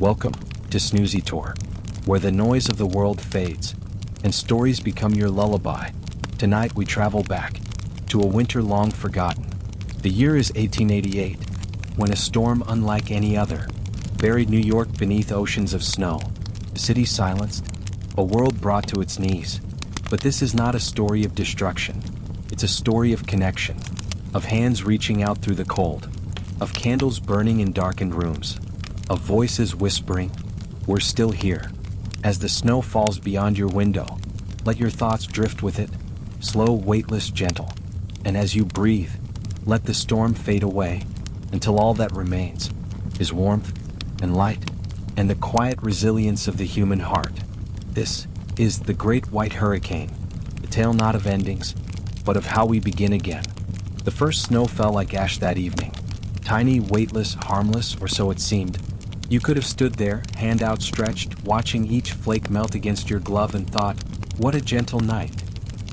Welcome to SnoozyTor, where the noise of the world fades and stories become your lullaby. Tonight we travel back to a winter long forgotten. The year is 1888, when a storm unlike any other buried New York beneath oceans of snow. The city silenced, a world brought to its knees. But this is not a story of destruction. It's a story of connection, of hands reaching out through the cold, of candles burning in darkened rooms, of voices whispering, "We're still here." As the snow falls beyond your window, let your thoughts drift with it, slow, weightless, gentle. And as you breathe, let the storm fade away until all that remains is warmth and light and the quiet resilience of the human heart. This is the Great White Hurricane, a tale not of endings, but of how we begin again. The first snow fell like ash that evening, tiny, weightless, harmless, or so it seemed. You could have stood there, hand outstretched, watching each flake melt against your glove and thought, what a gentle night.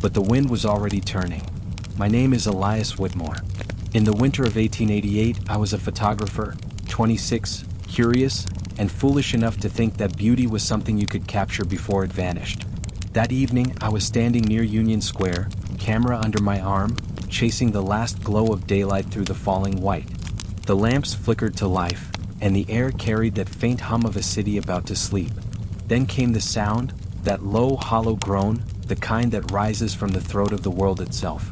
But the wind was already turning. My name is Elias Whitmore. In the winter of 1888, I was a photographer, 26, curious, and foolish enough to think that beauty was something you could capture before it vanished. That evening, I was standing near Union Square, camera under my arm, chasing the last glow of daylight through the falling white. The lamps flickered to life, and the air carried that faint hum of a city about to sleep. Then came the sound, that low, hollow groan, the kind that rises from the throat of the world itself.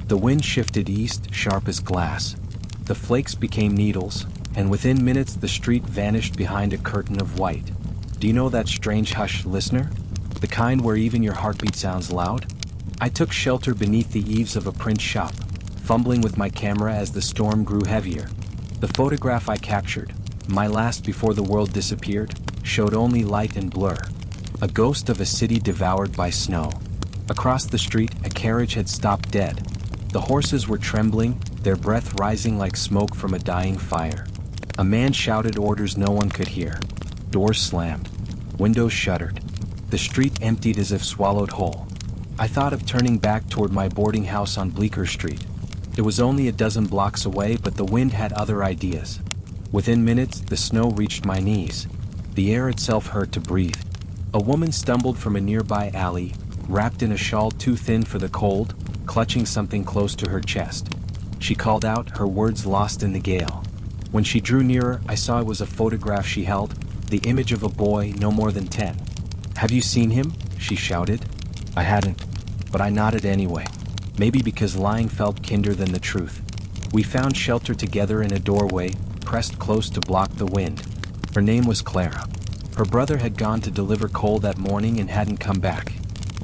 The wind shifted east, sharp as glass. The flakes became needles, and within minutes the street vanished behind a curtain of white. Do you know that strange hush, listener? The kind where even your heartbeat sounds loud? I took shelter beneath the eaves of a print shop, fumbling with my camera as the storm grew heavier. The photograph I captured, my last before the world disappeared, showed only light and blur. A ghost of a city devoured by snow. Across the street, a carriage had stopped dead. The horses were trembling, their breath rising like smoke from a dying fire. A man shouted orders no one could hear. Doors slammed. Windows shuttered. The street emptied as if swallowed whole. I thought of turning back toward my boarding house on Bleecker Street. It was only a dozen blocks away, but the wind had other ideas. Within minutes, the snow reached my knees. The air itself hurt to breathe. A woman stumbled from a nearby alley, wrapped in a shawl too thin for the cold, clutching something close to her chest. She called out, her words lost in the gale. When she drew nearer, I saw it was a photograph she held, the image of a boy no more than 10. "Have you seen him?" she shouted. I hadn't, but I nodded anyway. Maybe because lying felt kinder than the truth. We found shelter together in a doorway, pressed close to block the wind. Her name was Clara. Her brother had gone to deliver coal that morning and hadn't come back.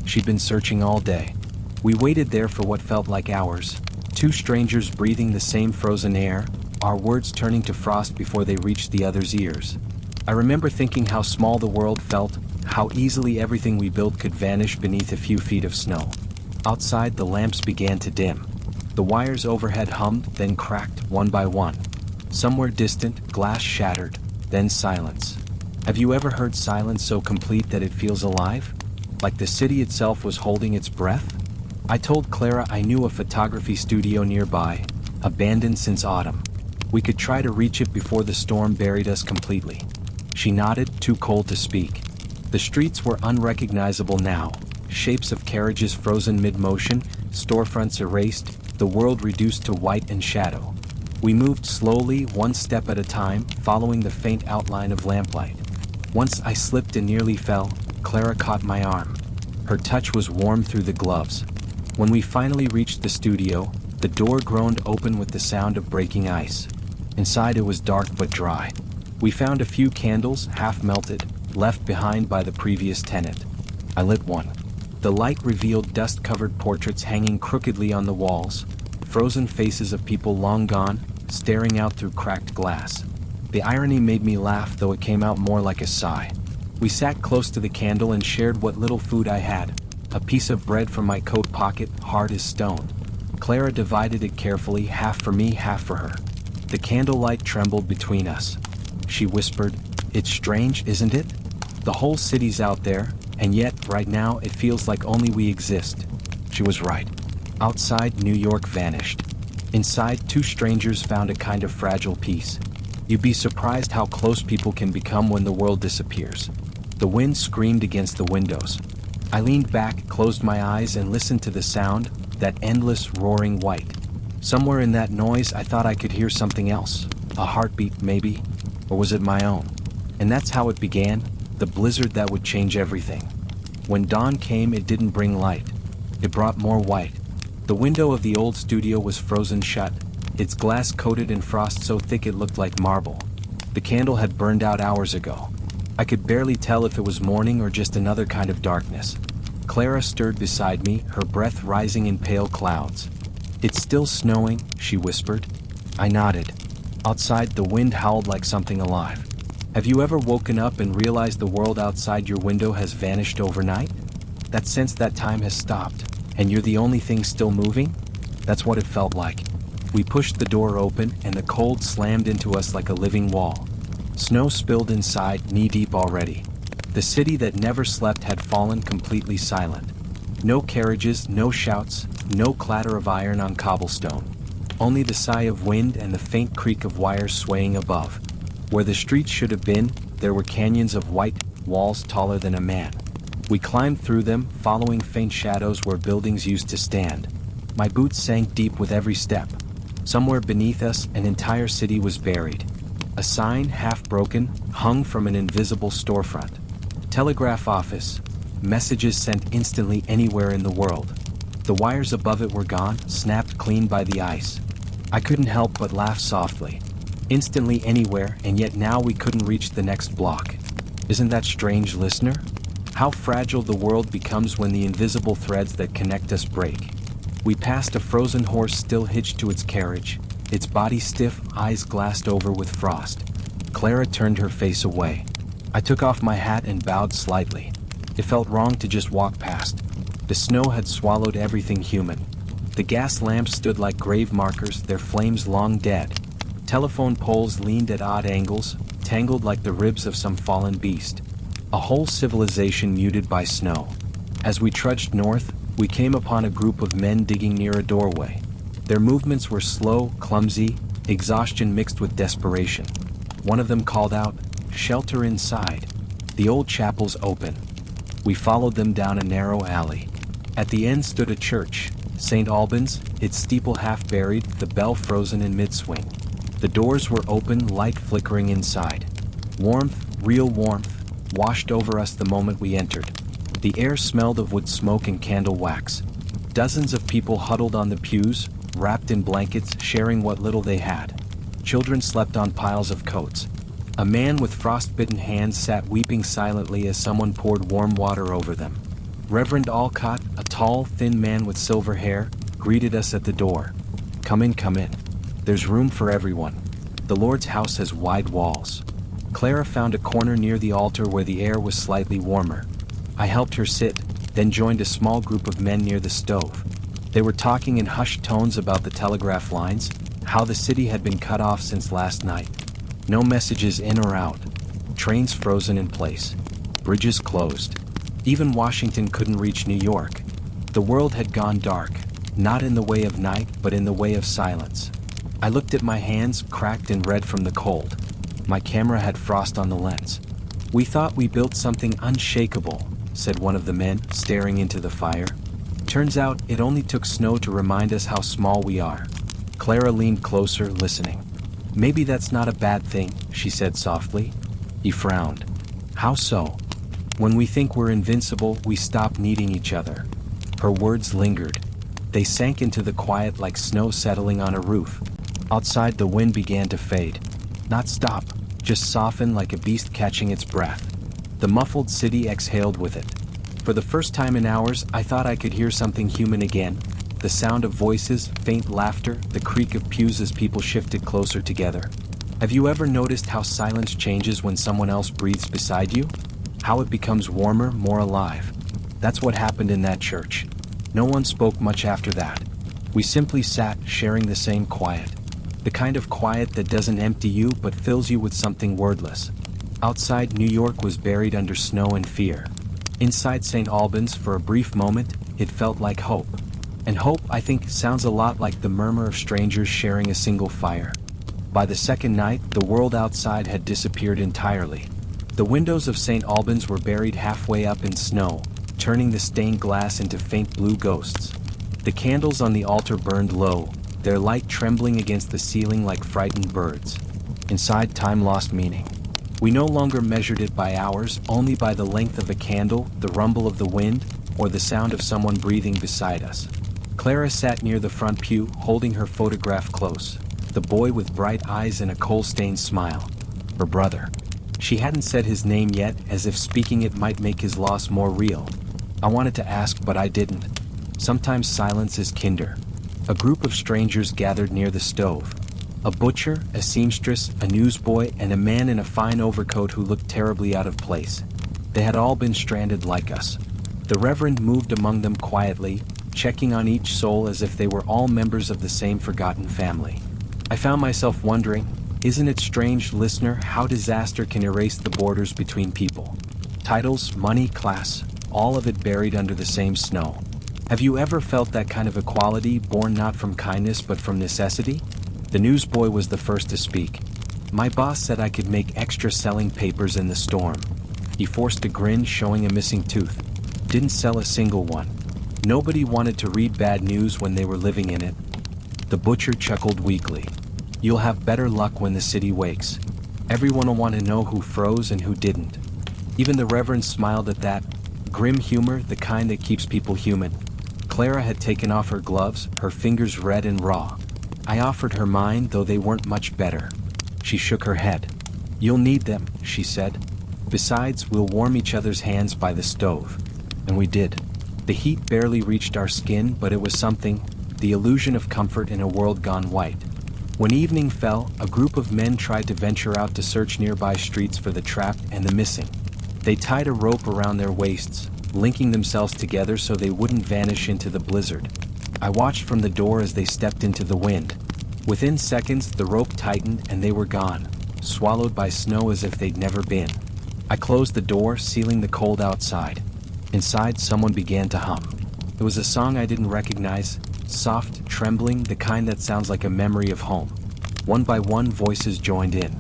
She'd been searching all day. We waited there for what felt like hours, two strangers breathing the same frozen air, our words turning to frost before they reached the other's ears. I remember thinking how small the world felt, how easily everything we built could vanish beneath a few feet of snow. Outside, the lamps began to dim. The wires overhead hummed, then cracked, one by one. Somewhere distant, glass shattered, then silence. Have you ever heard silence so complete that it feels alive? Like the city itself was holding its breath? I told Clara I knew a photography studio nearby, abandoned since autumn. We could try to reach it before the storm buried us completely. She nodded, too cold to speak. The streets were unrecognizable now, shapes of carriages frozen mid-motion, storefronts erased, the world reduced to white and shadow. We moved slowly, one step at a time, following the faint outline of lamplight. Once I slipped and nearly fell, Clara caught my arm. Her touch was warm through the gloves. When we finally reached the studio, the door groaned open with the sound of breaking ice. Inside it was dark but dry. We found a few candles, half melted, left behind by the previous tenant. I lit one. The light revealed dust-covered portraits hanging crookedly on the walls, frozen faces of people long gone, staring out through cracked glass. The irony made me laugh, though it came out more like a sigh. We sat close to the candle and shared what little food I had, a piece of bread from my coat pocket, hard as stone. Clara divided it carefully, half for me, half for her. The candlelight trembled between us. She whispered, "It's strange, isn't it? The whole city's out there, and yet, right now, it feels like only we exist." She was right. Outside, New York vanished. Inside, two strangers found a kind of fragile peace. You'd be surprised how close people can become when the world disappears. The wind screamed against the windows. I leaned back, closed my eyes, and listened to the sound, that endless roaring white. Somewhere in that noise, I thought I could hear something else. A heartbeat, maybe? Or was it my own? And that's how it began, the blizzard that would change everything. When dawn came, it didn't bring light. It brought more white. The window of the old studio was frozen shut, its glass coated in frost so thick it looked like marble. The candle had burned out hours ago. I could barely tell if it was morning or just another kind of darkness. Clara stirred beside me, her breath rising in pale clouds. "It's still snowing," she whispered. I nodded. Outside, the wind howled like something alive. Have you ever woken up and realized the world outside your window has vanished overnight? That sense that time has stopped, and you're the only thing still moving? That's what it felt like. We pushed the door open, and the cold slammed into us like a living wall. Snow spilled inside, knee-deep already. The city that never slept had fallen completely silent. No carriages, no shouts, no clatter of iron on cobblestone. Only the sigh of wind and the faint creak of wires swaying above. Where the streets should have been, there were canyons of white, walls taller than a man. We climbed through them, following faint shadows where buildings used to stand. My boots sank deep with every step. Somewhere beneath us, an entire city was buried. A sign, half broken, hung from an invisible storefront. Telegraph office. Messages sent instantly anywhere in the world. The wires above it were gone, snapped clean by the ice. I couldn't help but laugh softly. Instantly anywhere, and yet now we couldn't reach the next block. Isn't that strange, listener? How fragile the world becomes when the invisible threads that connect us break. We passed a frozen horse still hitched to its carriage, its body stiff, eyes glassed over with frost. Clara turned her face away. I took off my hat and bowed slightly. It felt wrong to just walk past. The snow had swallowed everything human. The gas lamps stood like grave markers, their flames long dead. Telephone poles leaned at odd angles, tangled like the ribs of some fallen beast. A whole civilization muted by snow. As we trudged north, we came upon a group of men digging near a doorway. Their movements were slow, clumsy, exhaustion mixed with desperation. One of them called out, "Shelter inside. The old chapel's open." We followed them down a narrow alley. At the end stood a church, St. Albans, its steeple half buried, the bell frozen in mid-swing. The doors were open, light flickering inside. Warmth, real warmth, washed over us the moment we entered. The air smelled of wood smoke and candle wax. Dozens of people huddled on the pews, wrapped in blankets, sharing what little they had. Children slept on piles of coats. A man with frostbitten hands sat weeping silently as someone poured warm water over them. Reverend Alcott, a tall, thin man with silver hair, greeted us at the door. "Come in, come in. There's room for everyone. The Lord's house has wide walls." Clara found a corner near the altar where the air was slightly warmer. I helped her sit, then joined a small group of men near the stove. They were talking in hushed tones about the telegraph lines, how the city had been cut off since last night. No messages in or out. Trains frozen in place. Bridges closed. Even Washington couldn't reach New York. The world had gone dark, not in the way of night, but in the way of silence. I looked at my hands, cracked and red from the cold. My camera had frost on the lens. "We thought we built something unshakable," said one of the men, staring into the fire. "Turns out it only took snow to remind us how small we are." Clara leaned closer, listening. "Maybe that's not a bad thing," she said softly. He frowned. "How so?" "When we think we're invincible, we stop needing each other." Her words lingered. They sank into the quiet like snow settling on a roof. Outside, the wind began to fade. Not stop, just soften like a beast catching its breath. The muffled city exhaled with it. For the first time in hours, I thought I could hear something human again. The sound of voices, faint laughter, the creak of pews as people shifted closer together. Have you ever noticed how silence changes when someone else breathes beside you? How it becomes warmer, more alive? That's what happened in that church. No one spoke much after that. We simply sat, sharing the same quiet. The kind of quiet that doesn't empty you but fills you with something wordless. Outside, New York was buried under snow and fear. Inside St. Albans, for a brief moment, it felt like hope. And hope, I think, sounds a lot like the murmur of strangers sharing a single fire. By the second night, the world outside had disappeared entirely. The windows of St. Albans were buried halfway up in snow, turning the stained glass into faint blue ghosts. The candles on the altar burned low, their light trembling against the ceiling like frightened birds. Inside, time lost meaning. We no longer measured it by hours, only by the length of a candle, the rumble of the wind, or the sound of someone breathing beside us. Clara sat near the front pew, holding her photograph close. The boy with bright eyes and a coal-stained smile. Her brother. She hadn't said his name yet, as if speaking it might make his loss more real. I wanted to ask, but I didn't. Sometimes silence is kinder. A group of strangers gathered near the stove. A butcher, a seamstress, a newsboy, and a man in a fine overcoat who looked terribly out of place. They had all been stranded like us. The Reverend moved among them quietly, checking on each soul as if they were all members of the same forgotten family. I found myself wondering, isn't it strange, listener, how disaster can erase the borders between people? Titles, money, class, all of it buried under the same snow. Have you ever felt that kind of equality, born not from kindness but from necessity? The newsboy was the first to speak. My boss said I could make extra selling papers in the storm. He forced a grin, showing a missing tooth. Didn't sell a single one. Nobody wanted to read bad news when they were living in it. The butcher chuckled weakly. You'll have better luck when the city wakes. Everyone will want to know who froze and who didn't. Even the Reverend smiled at that. Grim humor, the kind that keeps people human. Clara had taken off her gloves, her fingers red and raw. I offered her mine, though they weren't much better. She shook her head. You'll need them, she said. Besides, we'll warm each other's hands by the stove. And we did. The heat barely reached our skin, but it was something, the illusion of comfort in a world gone white. When evening fell, a group of men tried to venture out to search nearby streets for the trapped and the missing. They tied a rope around their waists, linking themselves together so they wouldn't vanish into the blizzard. I watched from the door as they stepped into the wind. Within seconds, the rope tightened and they were gone, swallowed by snow as if they'd never been. I closed the door, sealing the cold outside. Inside, someone began to hum. It was a song I didn't recognize, soft, trembling, the kind that sounds like a memory of home. One by one, voices joined in.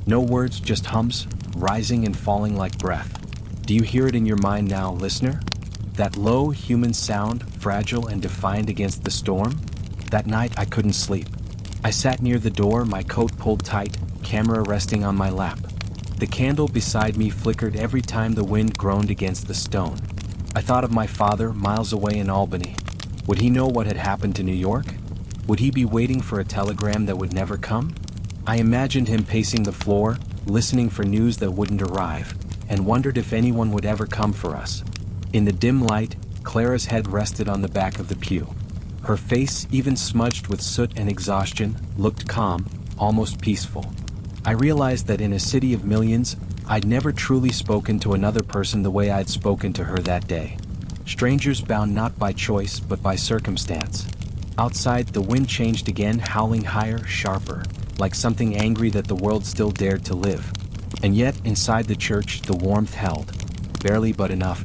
No words, just hums, rising and falling like breath. Do you hear it in your mind now, listener? That low, human sound, fragile and defiant against the storm? That night, I couldn't sleep. I sat near the door, my coat pulled tight, camera resting on my lap. The candle beside me flickered every time the wind groaned against the stone. I thought of my father, miles away in Albany. Would he know what had happened to New York? Would he be waiting for a telegram that would never come? I imagined him pacing the floor, listening for news that wouldn't arrive, and wondered if anyone would ever come for us. In the dim light, Clara's head rested on the back of the pew. Her face, even smudged with soot and exhaustion, looked calm, almost peaceful. I realized that in a city of millions, I'd never truly spoken to another person the way I'd spoken to her that day. Strangers bound not by choice, but by circumstance. Outside, the wind changed again, howling higher, sharper, like something angry that the world still dared to live. And yet, inside the church, the warmth held. Barely, but enough.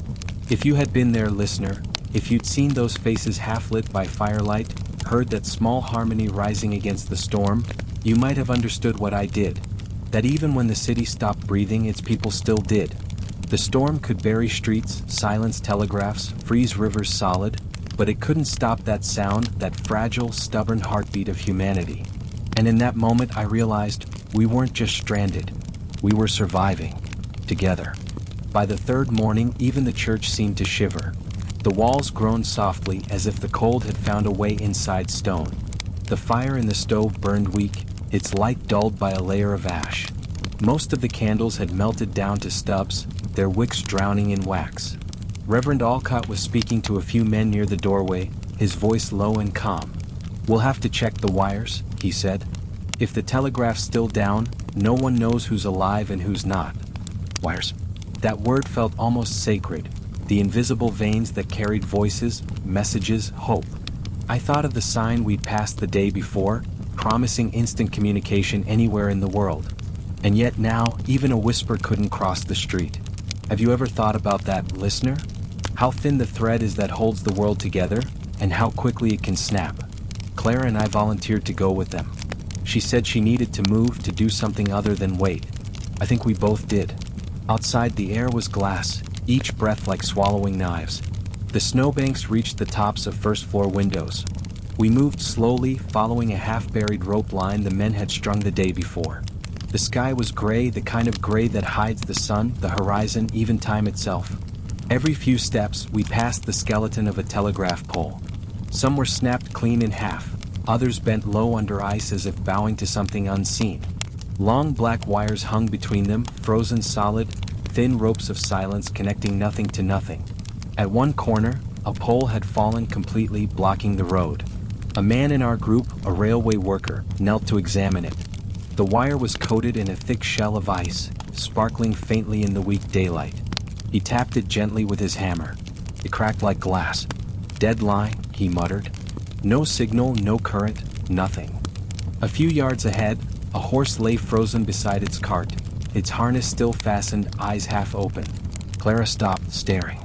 If you had been there, listener, if you'd seen those faces half-lit by firelight, heard that small harmony rising against the storm, you might have understood what I did. That even when the city stopped breathing, its people still did. The storm could bury streets, silence telegraphs, freeze rivers solid, but it couldn't stop that sound, that fragile, stubborn heartbeat of humanity. And in that moment I realized we weren't just stranded, we were surviving, together. By the third morning, even the church seemed to shiver. The walls groaned softly as if the cold had found a way inside stone. The fire in the stove burned weak, its light dulled by a layer of ash. Most of the candles had melted down to stubs, their wicks drowning in wax. Reverend Alcott was speaking to a few men near the doorway, his voice low and calm. "We'll have to check the wires," he said. "If the telegraph's still down, no one knows who's alive and who's not." Wires. That word felt almost sacred, the invisible veins that carried voices, messages, hope. I thought of the sign we'd passed the day before, promising instant communication anywhere in the world. And yet now, even a whisper couldn't cross the street. Have you ever thought about that, listener? How thin the thread is that holds the world together, and how quickly it can snap. Clara and I volunteered to go with them. She said she needed to move, to do something other than wait. I think we both did. Outside, the air was glass, each breath like swallowing knives. The snowbanks reached the tops of first-floor windows. We moved slowly, following a half-buried rope line the men had strung the day before. The sky was gray, the kind of gray that hides the sun, the horizon, even time itself. Every few steps, we passed the skeleton of a telegraph pole. Some were snapped clean in half, others bent low under ice as if bowing to something unseen. Long black wires hung between them, frozen solid, thin ropes of silence connecting nothing to nothing. At one corner, a pole had fallen completely, blocking the road. A man in our group, a railway worker, knelt to examine it. The wire was coated in a thick shell of ice, sparkling faintly in the weak daylight. He tapped it gently with his hammer. It cracked like glass. "Dead line," he muttered. "No signal, no current, nothing." A few yards ahead, a horse lay frozen beside its cart, its harness still fastened, eyes half open. Clara stopped, staring.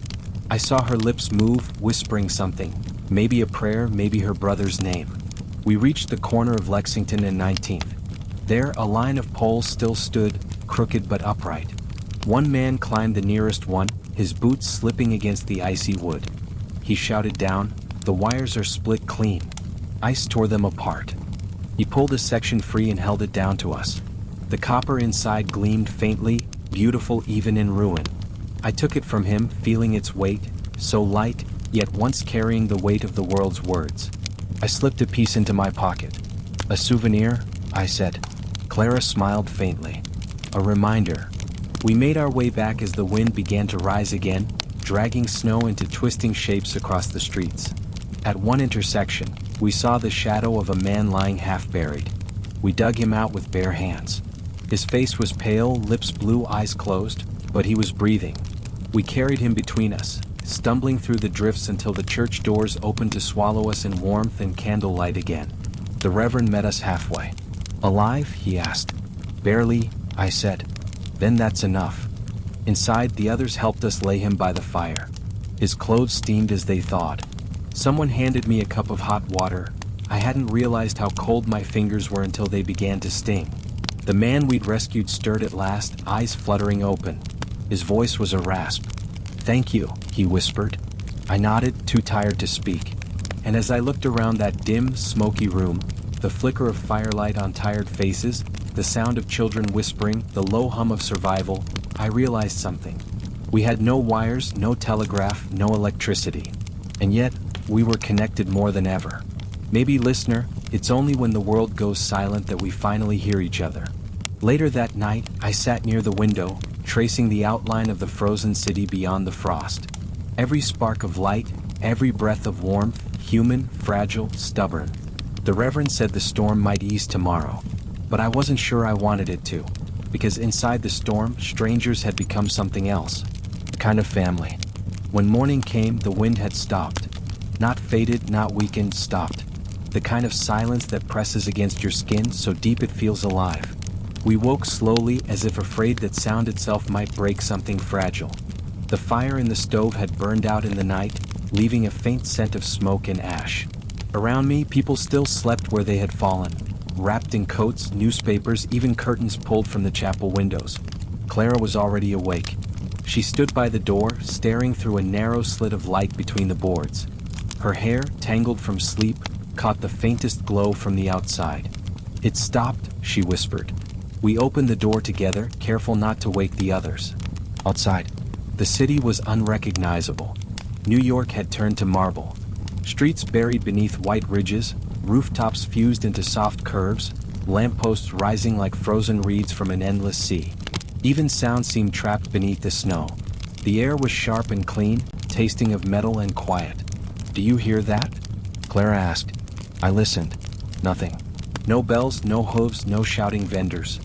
I saw her lips move, whispering something, maybe a prayer, maybe her brother's name. We reached the corner of Lexington and 19th. There, a line of poles still stood, crooked but upright. One man climbed the nearest one, his boots slipping against the icy wood. He shouted down, "The wires are split clean. Ice tore them apart." He pulled a section free and held it down to us. The copper inside gleamed faintly, beautiful even in ruin. I took it from him, feeling its weight, so light, yet once carrying the weight of the world's words. I slipped a piece into my pocket. "A souvenir," I said. Clara smiled faintly. "A reminder." We made our way back as the wind began to rise again, dragging snow into twisting shapes across the streets. At one intersection, we saw the shadow of a man lying half buried. We dug him out with bare hands. His face was pale, lips blue, eyes closed, but he was breathing. We carried him between us, stumbling through the drifts until the church doors opened to swallow us in warmth and candlelight again. The Reverend met us halfway. "Alive?" he asked. "Barely," I said. "Then that's enough." Inside, the others helped us lay him by the fire. His clothes steamed as they thawed. Someone handed me a cup of hot water. I hadn't realized how cold my fingers were until they began to sting. The man we'd rescued stirred at last, eyes fluttering open. His voice was a rasp. "Thank you," he whispered. I nodded, too tired to speak. And as I looked around that dim, smoky room, the flicker of firelight on tired faces, the sound of children whispering, the low hum of survival, I realized something. We had no wires, no telegraph, no electricity. And yet, we were connected more than ever. Maybe, listener, it's only when the world goes silent that we finally hear each other. Later that night, I sat near the window, tracing the outline of the frozen city beyond the frost. Every spark of light, every breath of warmth, human, fragile, stubborn. The Reverend said the storm might ease tomorrow, but I wasn't sure I wanted it to, because inside the storm, strangers had become something else, a kind of family. When morning came, the wind had stopped. Not faded, not weakened, stopped. The kind of silence that presses against your skin so deep it feels alive. We woke slowly, as if afraid that sound itself might break something fragile. The fire in the stove had burned out in the night, leaving a faint scent of smoke and ash. Around me, people still slept where they had fallen, wrapped in coats, newspapers, even curtains pulled from the chapel windows. Clara was already awake. She stood by the door, staring through a narrow slit of light between the boards. Her hair, tangled from sleep, caught the faintest glow from the outside. "It stopped," she whispered. We opened the door together, careful not to wake the others. Outside, the city was unrecognizable. New York had turned to marble. Streets buried beneath white ridges, rooftops fused into soft curves, lampposts rising like frozen reeds from an endless sea. Even sound seemed trapped beneath the snow. The air was sharp and clean, tasting of metal and quiet. "Do you hear that?" Clara asked. I listened. Nothing. No bells, no hooves, no shouting vendors.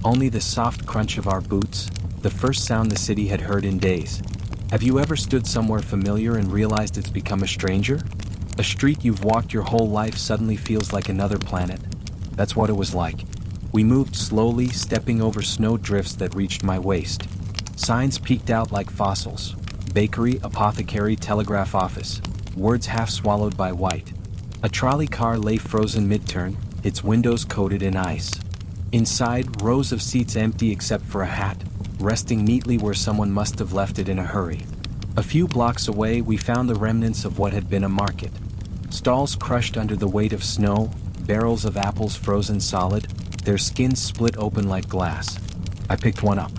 Only the soft crunch of our boots, the first sound the city had heard in days. Have you ever stood somewhere familiar and realized it's become a stranger? A street you've walked your whole life suddenly feels like another planet. That's what it was like. We moved slowly, stepping over snow drifts that reached my waist. Signs peeked out like fossils. Bakery, apothecary, telegraph office. Words half swallowed by white. A trolley car lay frozen mid-turn, its windows coated in ice. Inside, rows of seats empty except for a hat, resting neatly where someone must have left it in a hurry. A few blocks away, we found the remnants of what had been a market. Stalls crushed under the weight of snow, barrels of apples frozen solid, their skins split open like glass. I picked one up.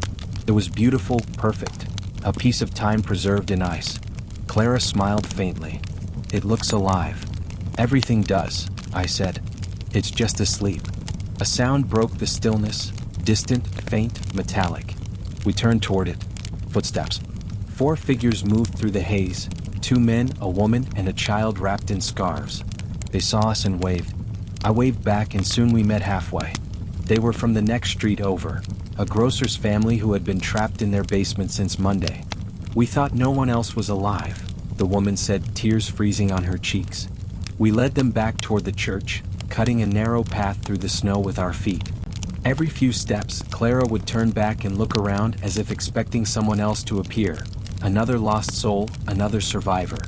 It was beautiful, perfect, a piece of time preserved in ice. Clara smiled faintly. It looks alive. Everything does, I said. It's just asleep. A sound broke the stillness, distant, faint, metallic. We turned toward it. Footsteps. 4 figures moved through the haze, 2 men, a woman, and a child wrapped in scarves. They saw us and waved. I waved back and soon we met halfway. They were from the next street over, a grocer's family who had been trapped in their basement since Monday. We thought no one else was alive, the woman said, tears freezing on her cheeks. We led them back toward the church, cutting a narrow path through the snow with our feet. Every few steps, Clara would turn back and look around as if expecting someone else to appear. Another lost soul, another survivor.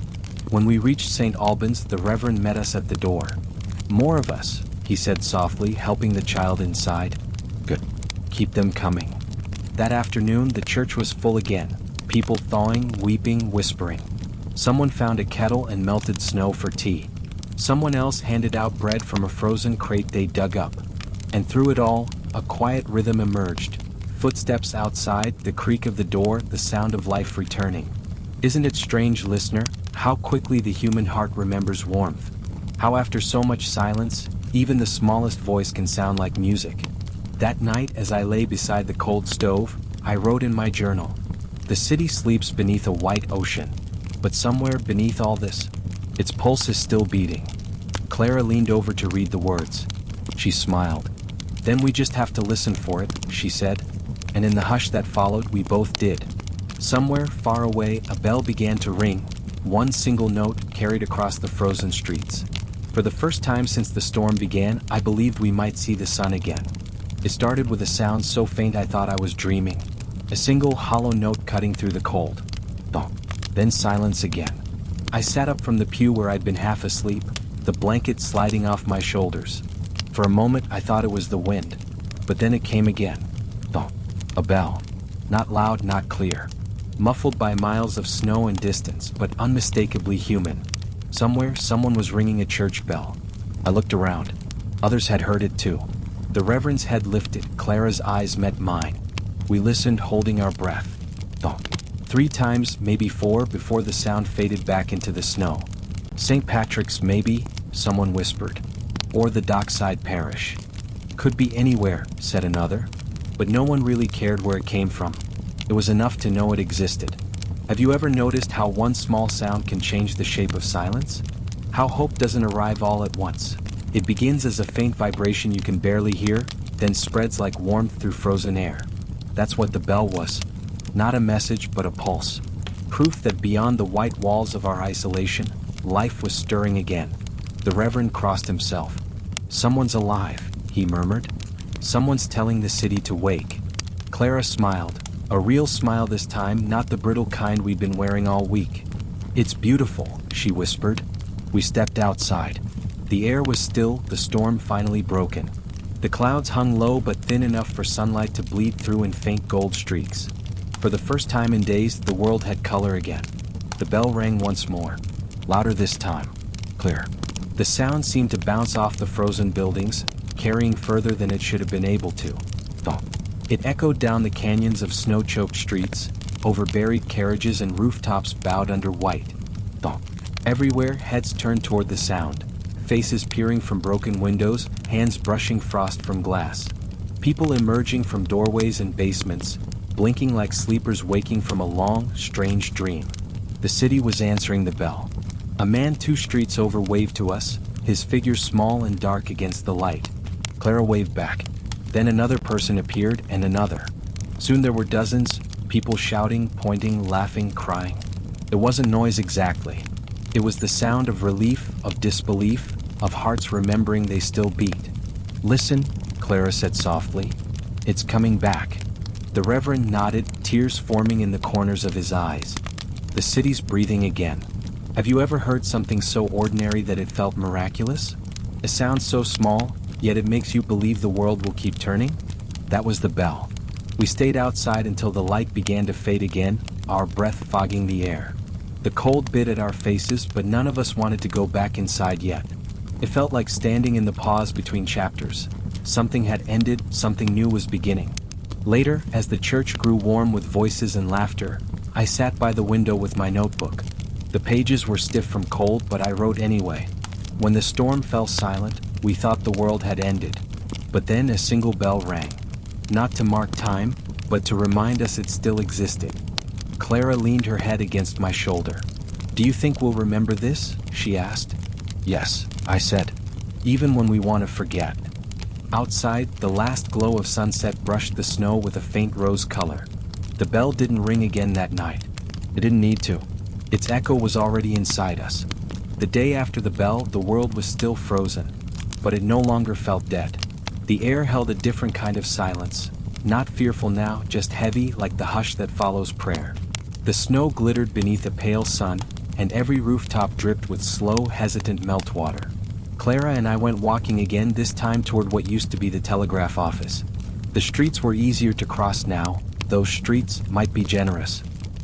When we reached St. Albans, the Reverend met us at the door. More of us, he said softly, helping the child inside. Good. Keep them coming. That afternoon, the church was full again. People thawing, weeping, whispering. Someone found a kettle and melted snow for tea. Someone else handed out bread from a frozen crate they dug up. And through it all, a quiet rhythm emerged. Footsteps outside, the creak of the door, the sound of life returning. Isn't it strange, listener, how quickly the human heart remembers warmth? How after so much silence, even the smallest voice can sound like music. That night, as I lay beside the cold stove, I wrote in my journal, "The city sleeps beneath a white ocean, but somewhere beneath all this, its pulse is still beating." Clara leaned over to read the words. She smiled. "Then we just have to listen for it," she said. And in the hush that followed, we both did. Somewhere far away, a bell began to ring, one single note carried across the frozen streets. For the first time since the storm began, I believed we might see the sun again. It started with a sound so faint I thought I was dreaming. A single hollow note cutting through the cold. Thump. Then silence again. I sat up from the pew where I'd been half asleep, the blanket sliding off my shoulders. For a moment I thought it was the wind, but then it came again. Thump. A bell. Not loud, not clear. Muffled by miles of snow and distance, but unmistakably human. Somewhere, someone was ringing a church bell. I looked around. Others had heard it too. The Reverend's head lifted, Clara's eyes met mine. We listened, holding our breath. Thump. 3 times, maybe 4, before the sound faded back into the snow. St. Patrick's, maybe, someone whispered. Or the dockside parish. Could be anywhere, said another. But no one really cared where it came from. It was enough to know it existed. Have you ever noticed how one small sound can change the shape of silence? How hope doesn't arrive all at once. It begins as a faint vibration you can barely hear, then spreads like warmth through frozen air. That's what the bell was. Not a message, but a pulse. Proof that beyond the white walls of our isolation, life was stirring again. The Reverend crossed himself. "Someone's alive," he murmured. "Someone's telling the city to wake." Clara smiled. A real smile this time, not the brittle kind we'd been wearing all week. "It's beautiful," she whispered. We stepped outside. The air was still, the storm finally broken. The clouds hung low but thin enough for sunlight to bleed through in faint gold streaks. For the first time in days, the world had color again. The bell rang once more. Louder this time. Clear. The sound seemed to bounce off the frozen buildings, carrying further than it should have been able to. Thump. It echoed down the canyons of snow-choked streets, over buried carriages and rooftops bowed under white. Thump. Everywhere, heads turned toward the sound. Faces peering from broken windows, hands brushing frost from glass. People emerging from doorways and basements, blinking like sleepers waking from a long, strange dream. The city was answering the bell. A man 2 streets over waved to us, his figure small and dark against the light. Clara waved back. Then another person appeared, and another. Soon there were dozens, people shouting, pointing, laughing, crying. It wasn't noise exactly. It was the sound of relief, of disbelief, of hearts remembering they still beat. "Listen," Clara said softly. "It's coming back." The Reverend nodded, tears forming in the corners of his eyes. "The city's breathing again." Have you ever heard something so ordinary that it felt miraculous? A sound so small, yet it makes you believe the world will keep turning? That was the bell. We stayed outside until the light began to fade again, our breath fogging the air. The cold bit at our faces, but none of us wanted to go back inside yet. It felt like standing in the pause between chapters. Something had ended, something new was beginning. Later, as the church grew warm with voices and laughter, I sat by the window with my notebook. The pages were stiff from cold, but I wrote anyway. When the storm fell silent, we thought the world had ended. But then a single bell rang. Not to mark time, but to remind us it still existed. Clara leaned her head against my shoulder. "Do you think we'll remember this?" she asked. "Yes," I said. "Even when we want to forget." Outside, the last glow of sunset brushed the snow with a faint rose color. The bell didn't ring again that night. It didn't need to. Its echo was already inside us. The day after the bell, the world was still frozen, but it no longer felt dead. The air held a different kind of silence, not fearful now, just heavy like the hush that follows prayer. The snow glittered beneath a pale sun, and every rooftop dripped with slow, hesitant meltwater. Clara and I went walking again, this time toward what used to be the telegraph office. The streets were easier to cross now. Those streets might be generous.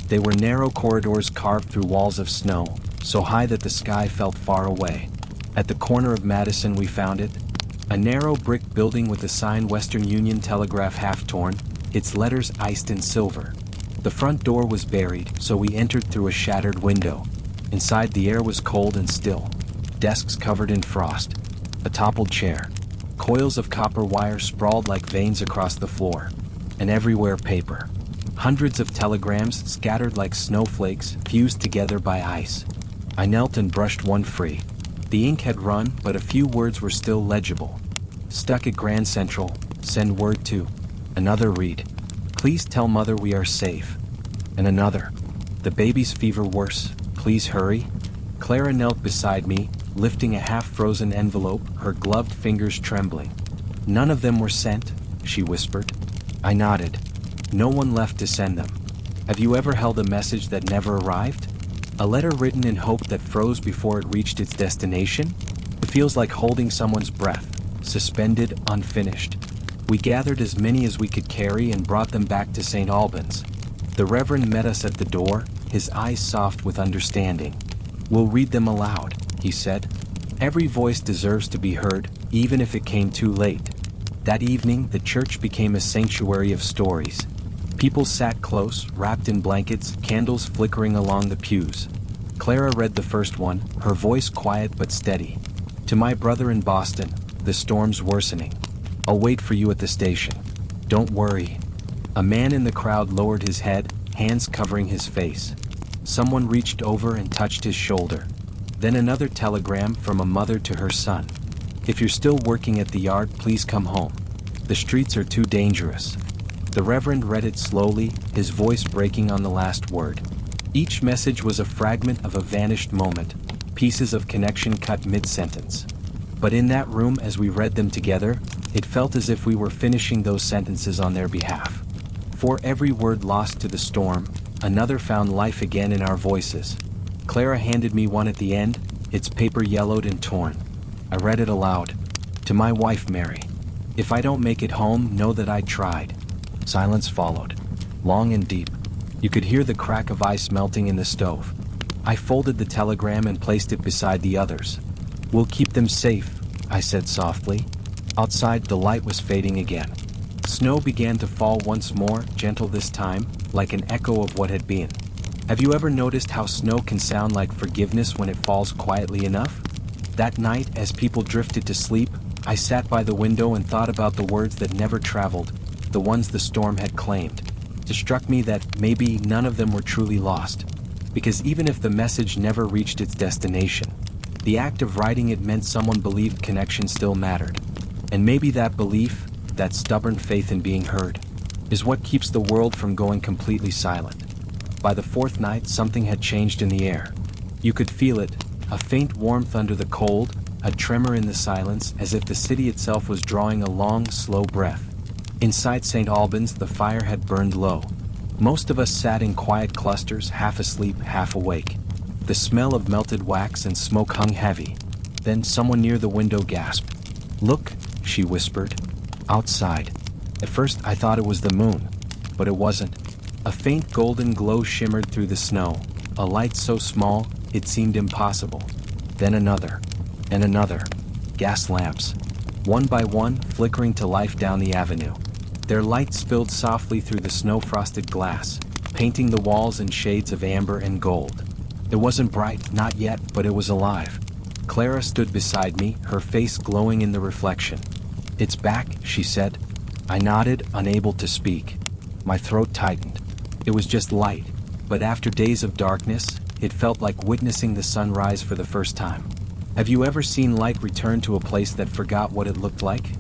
They were narrow corridors carved through walls of snow, so high that the sky felt far away. At the corner of Madison we found it. A narrow brick building with the sign Western Union Telegraph half torn, its letters iced in silver. The front door was buried, so we entered through a shattered window. Inside, the air was cold and still. Desks covered in frost. A toppled chair. Coils of copper wire sprawled like veins across the floor. And everywhere paper. Hundreds of telegrams scattered like snowflakes, fused together by ice. I knelt and brushed one free. The ink had run, but a few words were still legible. Stuck at Grand Central, send word to. Another read. Please tell mother we are safe. And another. The baby's fever worse, please hurry. Clara knelt beside me, lifting a half-frozen envelope, her gloved fingers trembling. None of them were sent, she whispered. I nodded. No one left to send them. Have you ever held a message that never arrived? A letter written in hope that froze before it reached its destination? It feels like holding someone's breath, suspended, unfinished. We gathered as many as we could carry and brought them back to St. Albans. The Reverend met us at the door, his eyes soft with understanding. We'll read them aloud, he said. Every voice deserves to be heard, even if it came too late. That evening, the church became a sanctuary of stories. People sat close, wrapped in blankets, candles flickering along the pews. Clara read the first one, her voice quiet but steady. To my brother in Boston, the storm's worsening. I'll wait for you at the station. Don't worry. A man in the crowd lowered his head, hands covering his face. Someone reached over and touched his shoulder. Then another telegram from a mother to her son. If you're still working at the yard, please come home. The streets are too dangerous. The Reverend read it slowly, his voice breaking on the last word. Each message was a fragment of a vanished moment, pieces of connection cut mid-sentence. But in that room, as we read them together, it felt as if we were finishing those sentences on their behalf. For every word lost to the storm, another found life again in our voices. Clara handed me one at the end, its paper yellowed and torn. I read it aloud. To my wife, Mary. If I don't make it home, know that I tried. Silence followed, long and deep. You could hear the crack of ice melting in the stove. I folded the telegram and placed it beside the others. We'll keep them safe, I said softly. Outside, the light was fading again. Snow began to fall once more, gentle this time, like an echo of what had been. Have you ever noticed how snow can sound like forgiveness when it falls quietly enough? That night, as people drifted to sleep, I sat by the window and thought about the words that never traveled, the ones the storm had claimed. It struck me that maybe none of them were truly lost, because even if the message never reached its destination, the act of writing it meant someone believed connection still mattered. And maybe that belief, that stubborn faith in being heard, is what keeps the world from going completely silent. By the fourth night, something had changed in the air. You could feel it, a faint warmth under the cold, a tremor in the silence, as if the city itself was drawing a long, slow breath. Inside St. Albans, the fire had burned low. Most of us sat in quiet clusters, half asleep, half awake. The smell of melted wax and smoke hung heavy. Then someone near the window gasped. Look, she whispered. Outside. At first I thought it was the moon, but it wasn't. A faint golden glow shimmered through the snow, a light so small it seemed impossible. Then another, and another. Gas lamps, one by one, flickering to life down the avenue. Their light spilled softly through the snow-frosted glass, painting the walls in shades of amber and gold. It wasn't bright, not yet, but it was alive. Clara stood beside me, her face glowing in the reflection. "It's back," she said. I nodded, unable to speak. My throat tightened. It was just light, but after days of darkness, it felt like witnessing the sunrise for the first time. Have you ever seen light return to a place that forgot what it looked like?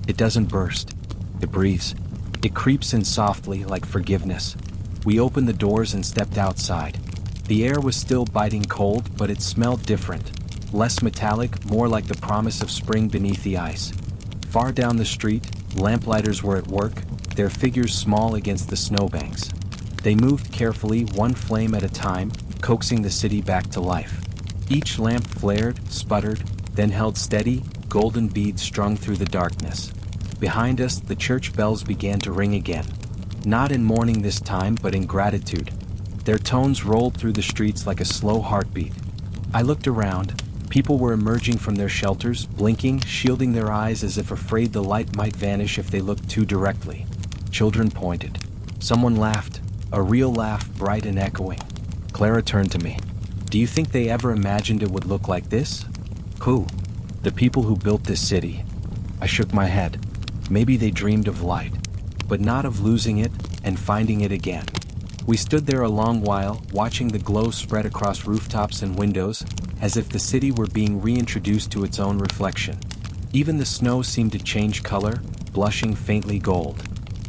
It doesn't burst. It breathes. It creeps in softly, like forgiveness. We opened the doors and stepped outside. The air was still biting cold, but it smelled different. Less metallic, more like the promise of spring beneath the ice. Far down the street, lamplighters were at work, their figures small against the snowbanks. They moved carefully, one flame at a time, coaxing the city back to life. Each lamp flared, sputtered, then held steady, golden beads strung through the darkness. Behind us, the church bells began to ring again. Not in mourning this time, but in gratitude. Their tones rolled through the streets like a slow heartbeat. I looked around. People were emerging from their shelters, blinking, shielding their eyes as if afraid the light might vanish if they looked too directly. Children pointed. Someone laughed, a real laugh, bright and echoing. Clara turned to me. "Do you think they ever imagined it would look like this?" "Who?" "The people who built this city." I shook my head. Maybe they dreamed of light, but not of losing it and finding it again. We stood there a long while, watching the glow spread across rooftops and windows, as if the city were being reintroduced to its own reflection. Even the snow seemed to change color, blushing faintly gold.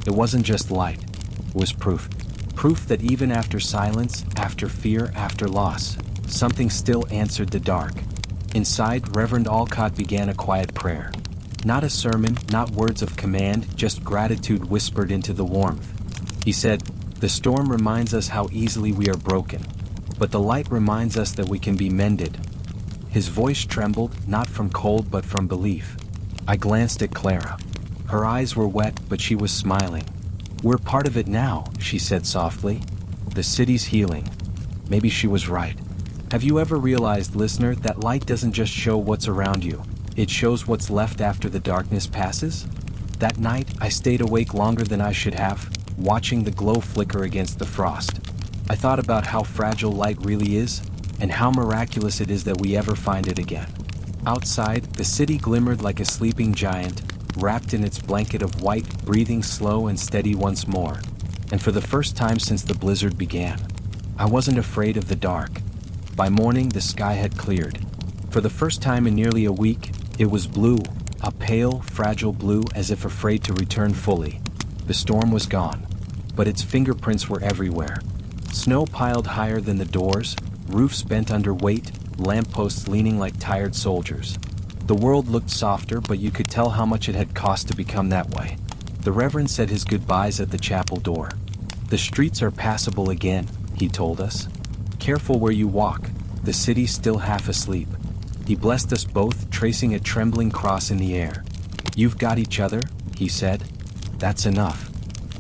It wasn't just light. It was proof. Proof that even after silence, after fear, after loss, something still answered the dark. Inside, Reverend Alcott began a quiet prayer. Not a sermon, not words of command, just gratitude whispered into the warmth. He said, "The storm reminds us how easily we are broken, but the light reminds us that we can be mended." His voice trembled, not from cold but from belief. I glanced at Clara. Her eyes were wet, but she was smiling. "We're part of it now," she said softly. "The city's healing." Maybe she was right. Have you ever realized, listener, that light doesn't just show what's around you, it shows what's left after the darkness passes? That night, I stayed awake longer than I should have, watching the glow flicker against the frost. I thought about how fragile light really is, and how miraculous it is that we ever find it again. Outside, the city glimmered like a sleeping giant, wrapped in its blanket of white, breathing slow and steady once more. And for the first time since the blizzard began, I wasn't afraid of the dark. By morning, the sky had cleared. For the first time in nearly a week, it was blue, a pale, fragile blue, as if afraid to return fully. The storm was gone, but its fingerprints were everywhere. Snow piled higher than the doors, roofs bent under weight, lampposts leaning like tired soldiers. The world looked softer, but you could tell how much it had cost to become that way. The Reverend said his goodbyes at the chapel door. "The streets are passable again," he told us. "Careful where you walk, the city's still half asleep." He blessed us both, tracing a trembling cross in the air. "You've got each other," he said. "That's enough."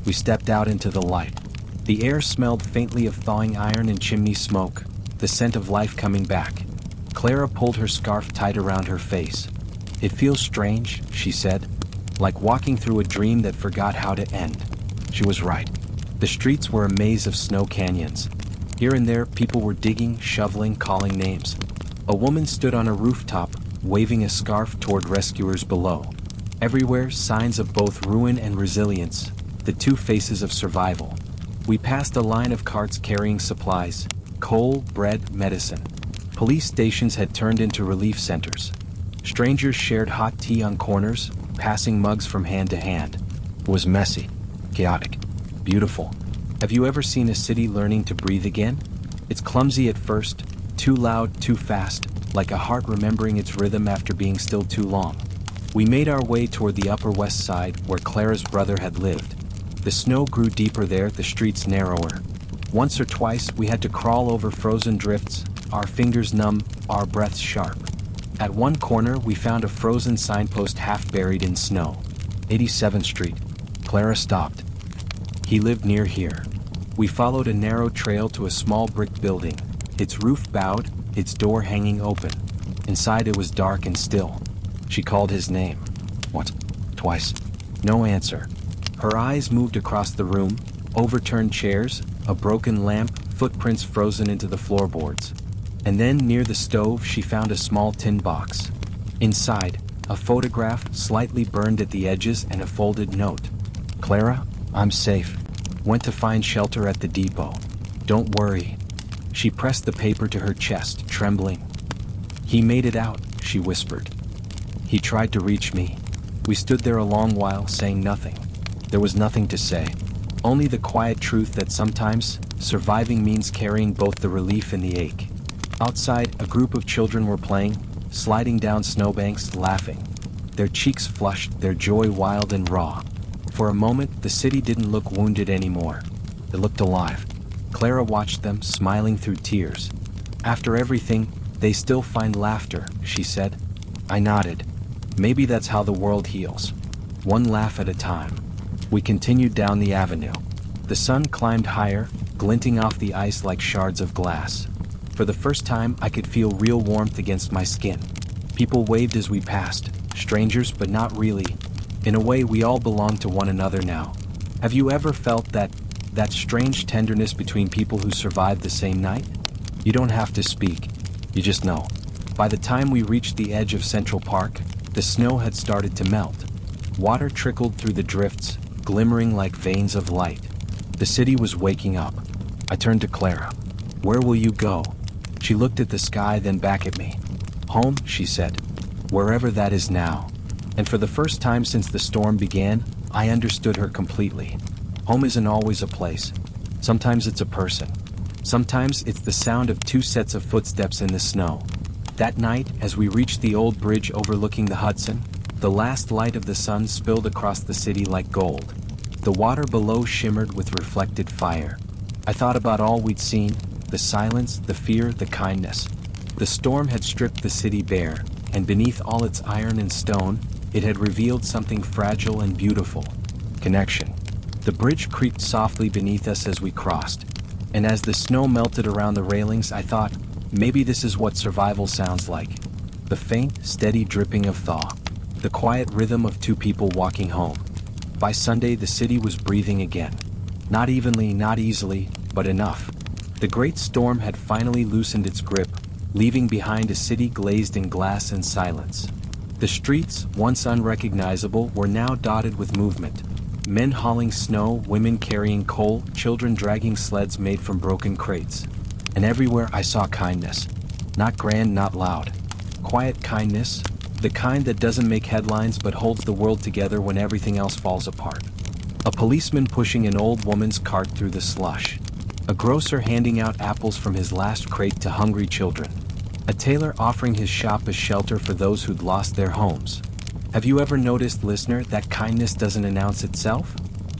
We stepped out into the light. The air smelled faintly of thawing iron and chimney smoke, the scent of life coming back. Clara pulled her scarf tight around her face. "It feels strange," she said, "like walking through a dream that forgot how to end." She was right. The streets were a maze of snow canyons. Here and there, people were digging, shoveling, calling names. A woman stood on a rooftop, waving a scarf toward rescuers below. Everywhere, signs of both ruin and resilience, the two faces of survival. We passed a line of carts carrying supplies, coal, bread, medicine. Police stations had turned into relief centers. Strangers shared hot tea on corners, passing mugs from hand to hand. It was messy, chaotic, beautiful. Have you ever seen a city learning to breathe again? It's clumsy at first, too loud, too fast, like a heart remembering its rhythm after being still too long. We made our way toward the Upper West Side, where Clara's brother had lived. The snow grew deeper there, the streets narrower. Once or twice, we had to crawl over frozen drifts, our fingers numb, our breaths sharp. At one corner, we found a frozen signpost half buried in snow. 87th Street. Clara stopped. He lived near here. We followed a narrow trail to a small brick building, its roof bowed, its door hanging open. Inside it was dark and still. She called his name. Once, twice. No answer. Her eyes moved across the room, overturned chairs, a broken lamp, footprints frozen into the floorboards. And then near the stove she found a small tin box. Inside, a photograph slightly burned at the edges and a folded note. Clara, I'm safe. Went to find shelter at the depot. Don't worry. She pressed the paper to her chest, trembling. He made it out, she whispered. He tried to reach me. We stood there a long while, saying nothing. There was nothing to say. Only the quiet truth that sometimes surviving means carrying both the relief and the ache. Outside, a group of children were playing, sliding down snowbanks, laughing. Their cheeks flushed, their joy wild and raw. For a moment, the city didn't look wounded anymore. It looked alive. Clara watched them, smiling through tears. After everything, they still find laughter, she said. I nodded. Maybe that's how the world heals. One laugh at a time. We continued down the avenue. The sun climbed higher, glinting off the ice like shards of glass. For the first time, I could feel real warmth against my skin. People waved as we passed, strangers but not really. In a way, we all belong to one another now. Have you ever felt that strange tenderness between people who survived the same night? You don't have to speak, you just know. By the time we reached the edge of Central Park, the snow had started to melt. Water trickled through the drifts, glimmering like veins of light. The city was waking up. I turned to Clara. Where will you go? She looked at the sky, then back at me. Home, she said. Wherever that is now. And for the first time since the storm began, I understood her completely. Home isn't always a place. Sometimes it's a person. Sometimes it's the sound of two sets of footsteps in the snow. That night, as we reached the old bridge overlooking the Hudson, the last light of the sun spilled across the city like gold. The water below shimmered with reflected fire. I thought about all we'd seen, the silence, the fear, the kindness. The storm had stripped the city bare, and beneath all its iron and stone, it had revealed something fragile and beautiful. Connection. The bridge creaked softly beneath us as we crossed, and as the snow melted around the railings, I thought, maybe this is what survival sounds like. The faint, steady dripping of thaw. The quiet rhythm of two people walking home. By Sunday, the city was breathing again. Not evenly, not easily, but enough. The great storm had finally loosened its grip, leaving behind a city glazed in glass and silence. The streets, once unrecognizable, were now dotted with movement. Men hauling snow, women carrying coal, children dragging sleds made from broken crates. And everywhere I saw kindness. Not grand, not loud. Quiet kindness, the kind that doesn't make headlines but holds the world together when everything else falls apart. A policeman pushing an old woman's cart through the slush. A grocer handing out apples from his last crate to hungry children. A tailor offering his shop as shelter for those who'd lost their homes. Have you ever noticed, listener, that kindness doesn't announce itself?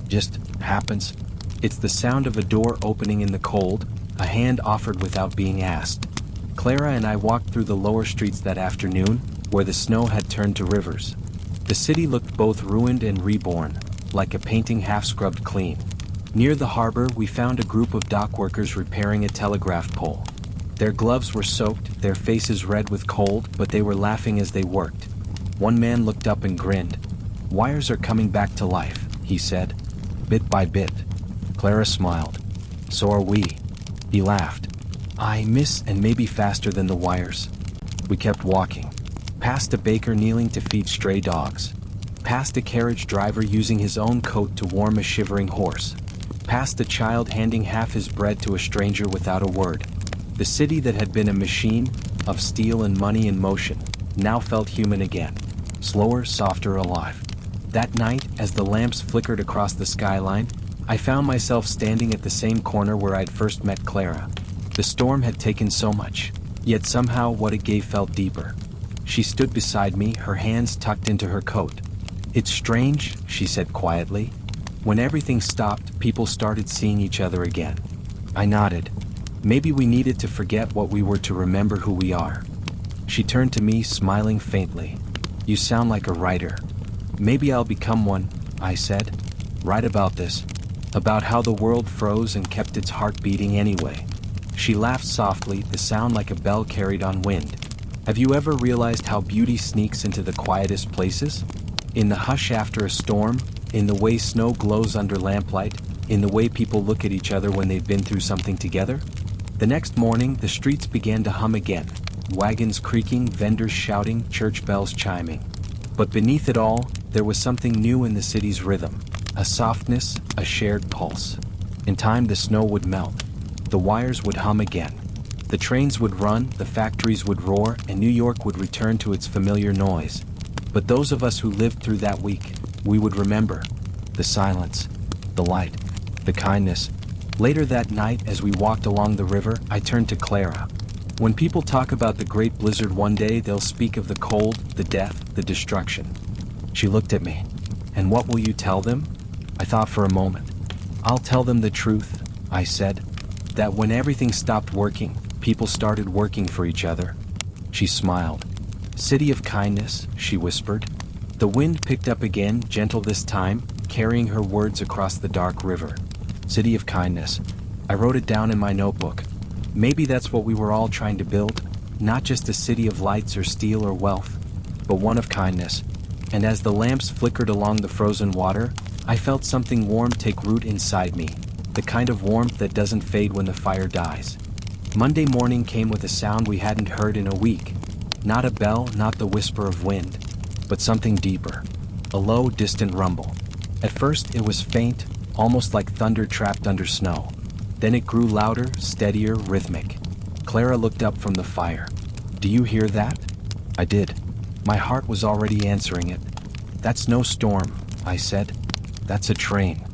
Just happens. It's the sound of a door opening in the cold, a hand offered without being asked. Clara and I walked through the lower streets that afternoon, where the snow had turned to rivers. The city looked both ruined and reborn, like a painting half-scrubbed clean. Near the harbor, we found a group of dock workers repairing a telegraph pole. Their gloves were soaked, their faces red with cold, but they were laughing as they worked. One man looked up and grinned. Wires are coming back to life, he said, bit by bit. Clara smiled. So are we. He laughed. I miss and maybe faster than the wires. We kept walking. Past a baker kneeling to feed stray dogs. Past a carriage driver using his own coat to warm a shivering horse. Past a child handing half his bread to a stranger without a word. The city that had been a machine of steel and money in motion now felt human again. Slower, softer, alive. That night, as the lamps flickered across the skyline, I found myself standing at the same corner where I'd first met Clara. The storm had taken so much, yet somehow what it gave felt deeper. She stood beside me, her hands tucked into her coat. It's strange, she said quietly. When everything stopped, people started seeing each other again. I nodded. Maybe we needed to forget what we were to remember who we are. She turned to me, smiling faintly. You sound like a writer. Maybe I'll become one, I said. Write about this. About how the world froze and kept its heart beating anyway. She laughed softly, the sound like a bell carried on wind. Have you ever realized how beauty sneaks into the quietest places? In the hush after a storm, in the way snow glows under lamplight, in the way people look at each other when they've been through something together? The next morning, the streets began to hum again. Wagons creaking, vendors shouting, church bells chiming. But beneath it all, there was something new in the city's rhythm. A softness, a shared pulse. In time the snow would melt. The wires would hum again. The trains would run, the factories would roar, and New York would return to its familiar noise. But those of us who lived through that week, we would remember. The silence, the light, the kindness. Later that night, as we walked along the river, I turned to Clara. When people talk about the great blizzard one day, they'll speak of the cold, the death, the destruction. She looked at me. And what will you tell them? I thought for a moment. I'll tell them the truth, I said. That when everything stopped working, people started working for each other. She smiled. City of kindness, she whispered. The wind picked up again, gentle this time, carrying her words across the dark river. City of kindness. I wrote it down in my notebook. Maybe that's what we were all trying to build. Not just a city of lights or steel or wealth, but one of kindness. And as the lamps flickered along the frozen water, I felt something warm take root inside me. The kind of warmth that doesn't fade when the fire dies. Monday morning came with a sound we hadn't heard in a week. Not a bell, not the whisper of wind, but something deeper. A low, distant rumble. At first it was faint, almost like thunder trapped under snow. Then it grew louder, steadier, rhythmic. Clara looked up from the fire. Do you hear that? I did. My heart was already answering it. That's no storm, I said. That's a train.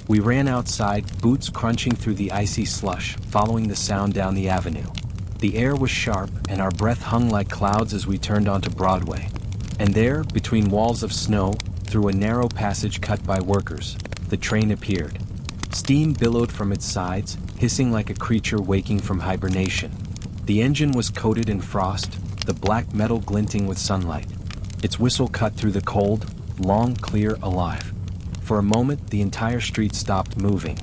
We ran outside, boots crunching through the icy slush, following the sound down the avenue. The air was sharp, and our breath hung like clouds as we turned onto Broadway. And there, between walls of snow, through a narrow passage cut by workers, the train appeared. Steam billowed from its sides, hissing like a creature waking from hibernation. The engine was coated in frost, the black metal glinting with sunlight. Its whistle cut through the cold, long, clear, alive. For a moment, the entire street stopped moving.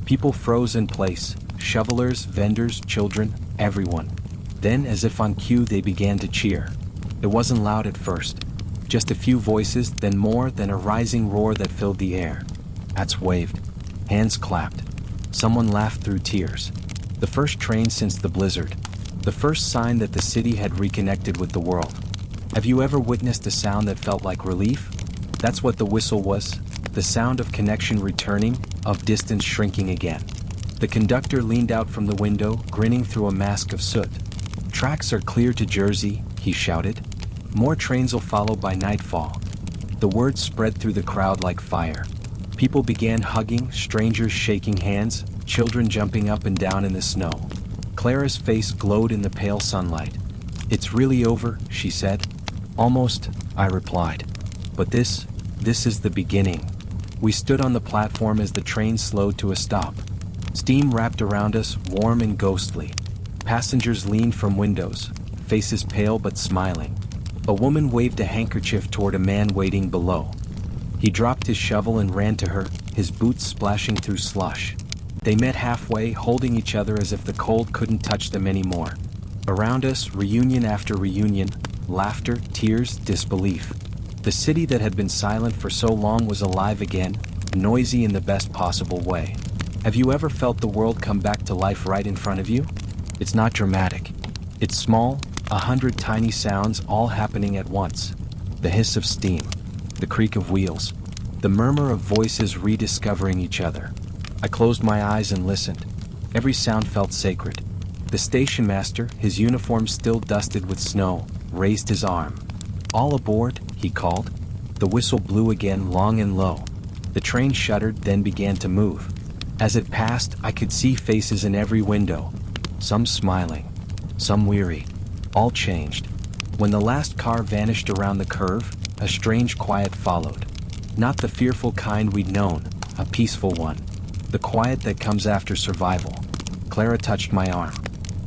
People froze in place, shovelers, vendors, children, everyone. Then, as if on cue, they began to cheer. It wasn't loud at first. Just a few voices, then more, then a rising roar that filled the air. Hats waved. Hands clapped. Someone laughed through tears. The first train since the blizzard. The first sign that the city had reconnected with the world. Have you ever witnessed a sound that felt like relief? That's what the whistle was. The sound of connection returning, of distance shrinking again. The conductor leaned out from the window, grinning through a mask of soot. Tracks are clear to Jersey, he shouted. More trains will follow by nightfall. The word spread through the crowd like fire. People began hugging, strangers shaking hands, children jumping up and down in the snow. Clara's face glowed in the pale sunlight. It's really over, she said. Almost, I replied. But this is the beginning. We stood on the platform as the train slowed to a stop. Steam wrapped around us, warm and ghostly. Passengers leaned from windows, faces pale but smiling. A woman waved a handkerchief toward a man waiting below. He dropped his shovel and ran to her, his boots splashing through slush. They met halfway, holding each other as if the cold couldn't touch them anymore. Around us, reunion after reunion, laughter, tears, disbelief. The city that had been silent for so long was alive again, noisy in the best possible way. Have you ever felt the world come back to life right in front of you? It's not dramatic. It's small, 100 tiny sounds all happening at once. The hiss of steam, the creak of wheels, the murmur of voices rediscovering each other. I closed my eyes and listened. Every sound felt sacred. The station master, his uniform still dusted with snow, raised his arm. All aboard, he called. The whistle blew again, long and low. The train shuddered, then began to move. As it passed, I could see faces in every window. Some smiling, some weary. All changed. When the last car vanished around the curve, a strange quiet followed. Not the fearful kind we'd known, a peaceful one. The quiet that comes after survival. Clara touched my arm.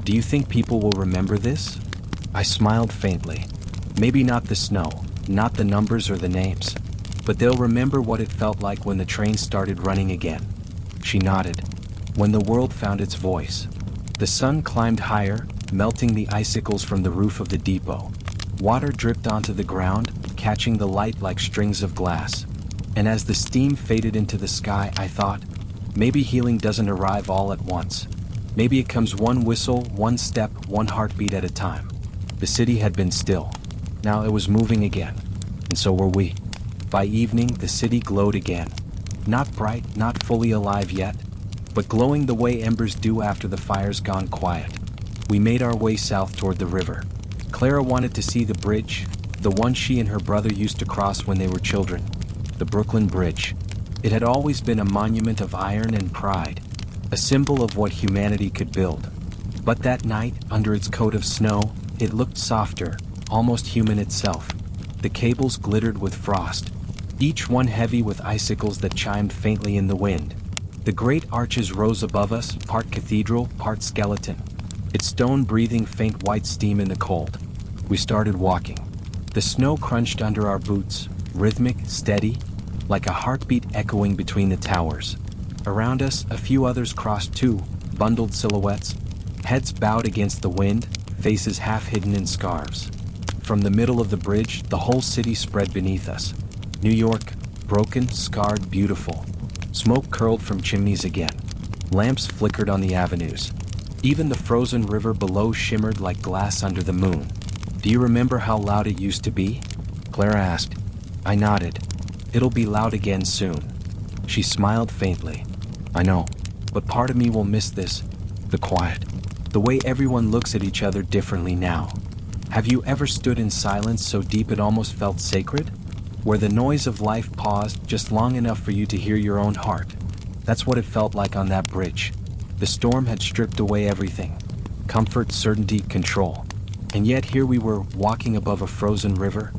Do you think people will remember this? I smiled faintly. Maybe not the snow, not the numbers or the names, but they'll remember what it felt like when the train started running again. She nodded. When the world found its voice. The sun climbed higher, melting the icicles from the roof of the depot. Water dripped onto the ground, catching the light like strings of glass. And as the steam faded into the sky, I thought, maybe healing doesn't arrive all at once. Maybe it comes one whistle, one step, one heartbeat at a time. The city had been still. Now it was moving again. And so were we. By evening, the city glowed again. Not bright, not fully alive yet, but glowing the way embers do after the fire's gone quiet. We made our way south toward the river. Clara wanted to see the bridge, the one she and her brother used to cross when they were children. The Brooklyn Bridge. It had always been a monument of iron and pride, a symbol of what humanity could build. But that night, under its coat of snow, it looked softer, almost human itself. The cables glittered with frost, each one heavy with icicles that chimed faintly in the wind. The great arches rose above us, part cathedral, part skeleton, its stone breathing faint white steam in the cold. We started walking. The snow crunched under our boots, rhythmic, steady, like a heartbeat echoing between the towers. Around us, a few others crossed too, bundled silhouettes, heads bowed against the wind, faces half hidden in scarves. From the middle of the bridge, the whole city spread beneath us. New York, broken, scarred, beautiful. Smoke curled from chimneys again. Lamps flickered on the avenues. Even the frozen river below shimmered like glass under the moon. Do you remember how loud it used to be? Clara asked. I nodded. It'll be loud again soon. She smiled faintly. I know, but part of me will miss this, the quiet, the way everyone looks at each other differently now. Have you ever stood in silence so deep it almost felt sacred? Where the noise of life paused just long enough for you to hear your own heart. That's what it felt like on that bridge. The storm had stripped away everything. Comfort, certainty, control. And yet here we were, walking above a frozen river,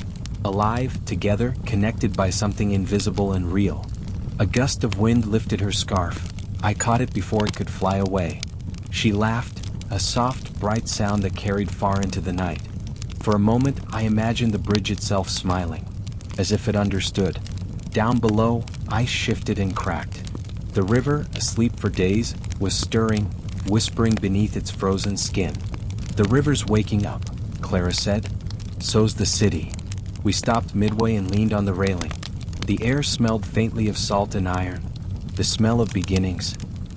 alive, together, connected by something invisible and real. A gust of wind lifted her scarf. I caught it before it could fly away. She laughed, a soft, bright sound that carried far into the night. For a moment, I imagined the bridge itself smiling, as if it understood. Down below, ice shifted and cracked. The river, asleep for days, was stirring, whispering beneath its frozen skin. The river's waking up, Clara said. So's the city. We stopped midway and leaned on the railing. The air smelled faintly of salt and iron, the smell of beginnings.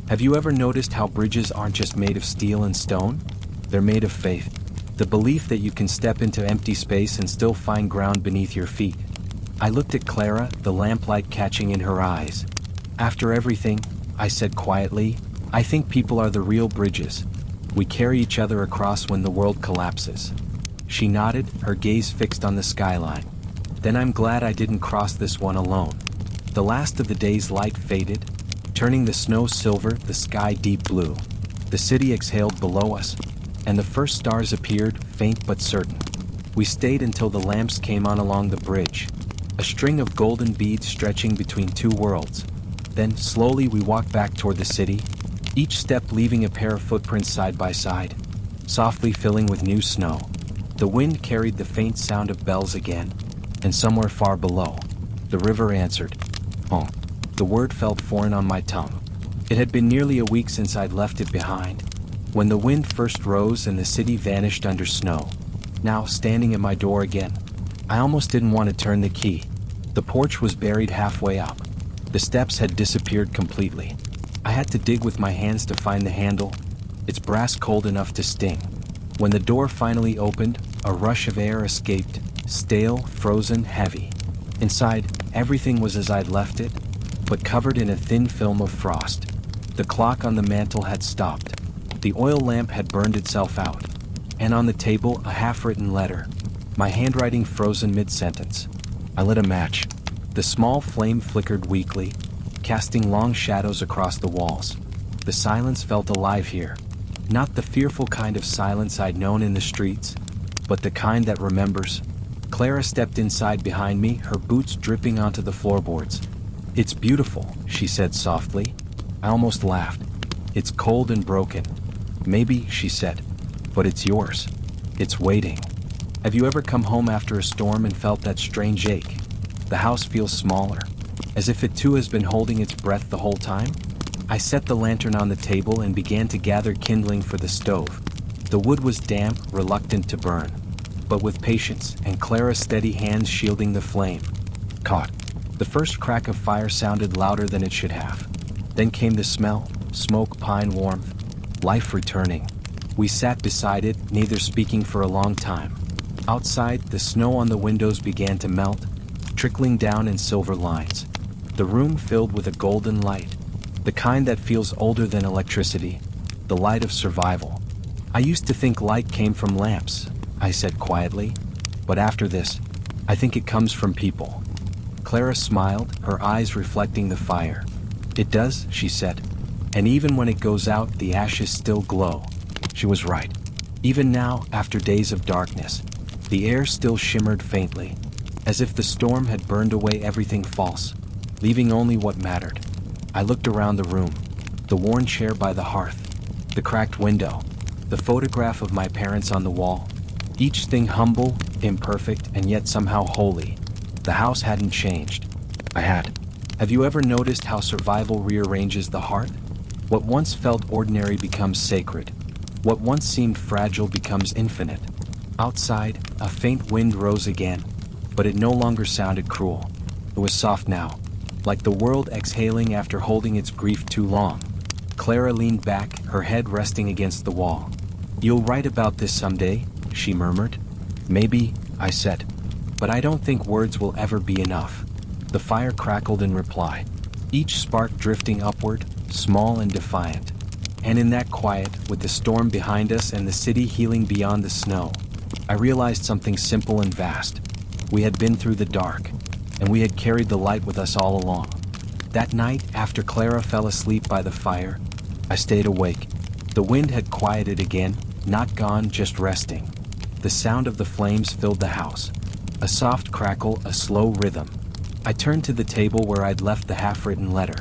Have you ever noticed how bridges aren't just made of steel and stone? They're made of faith. The belief that you can step into empty space and still find ground beneath your feet. I looked at Clara, the lamplight catching in her eyes. After everything, I said quietly, I think people are the real bridges. We carry each other across when the world collapses. She nodded, her gaze fixed on the skyline. Then I'm glad I didn't cross this one alone. The last of the day's light faded, turning the snow silver, the sky deep blue. The city exhaled below us, and the first stars appeared, faint but certain. We stayed until the lamps came on along the bridge, a string of golden beads stretching between two worlds. Then, slowly we walked back toward the city, each step leaving a pair of footprints side by side, softly filling with new snow. The wind carried the faint sound of bells again, and somewhere far below, the river answered, "Oh." The word felt foreign on my tongue. It had been nearly a week since I'd left it behind, when the wind first rose and the city vanished under snow. Now, standing at my door again, I almost didn't want to turn the key. The porch was buried halfway up. The steps had disappeared completely. I had to dig with my hands to find the handle, its brass cold enough to sting. When the door finally opened, a rush of air escaped, stale, frozen, heavy. Inside, everything was as I'd left it, but covered in a thin film of frost. The clock on the mantel had stopped. The oil lamp had burned itself out. And on the table, a half-written letter, my handwriting frozen mid-sentence. I lit a match. The small flame flickered weakly, casting long shadows across the walls. The silence felt alive here. Not the fearful kind of silence I'd known in the streets, but the kind that remembers. Clara stepped inside behind me, her boots dripping onto the floorboards. "It's beautiful," she said softly. I almost laughed. "It's cold and broken." "Maybe," she said, "but it's yours." It's waiting. Have you ever come home after a storm and felt that strange ache? The house feels smaller, as if it too has been holding its breath the whole time? I set the lantern on the table and began to gather kindling for the stove. The wood was damp, reluctant to burn, but with patience and Clara's steady hands shielding the flame. Caught. The first crack of fire sounded louder than it should have. Then came the smell, smoke, pine warmth, life returning. We sat beside it, neither speaking for a long time. Outside, the snow on the windows began to melt, trickling down in silver lines. The room filled with a golden light, the kind that feels older than electricity, the light of survival. I used to think light came from lamps, I said quietly, but after this, I think it comes from people. Clara smiled, her eyes reflecting the fire. It does, she said, and even when it goes out, the ashes still glow. She was right. Even now, after days of darkness, the air still shimmered faintly, as if the storm had burned away everything false, leaving only what mattered. I looked around the room, the worn chair by the hearth, the cracked window, the photograph of my parents on the wall. Each thing humble, imperfect, and yet somehow holy. The house hadn't changed. I had. Have you ever noticed how survival rearranges the heart? What once felt ordinary becomes sacred. What once seemed fragile becomes infinite. Outside, a faint wind rose again, but it no longer sounded cruel. It was soft now, like the world exhaling after holding its grief too long. Clara leaned back, her head resting against the wall. "You'll write about this someday," she murmured. "Maybe," I said, "but I don't think words will ever be enough." The fire crackled in reply, each spark drifting upward, small and defiant. And in that quiet, with the storm behind us and the city healing beyond the snow, I realized something simple and vast. We had been through the dark, and we had carried the light with us all along. That night, after Clara fell asleep by the fire, I stayed awake. The wind had quieted again, not gone, just resting. The sound of the flames filled the house. A soft crackle, a slow rhythm. I turned to the table where I'd left the half-written letter.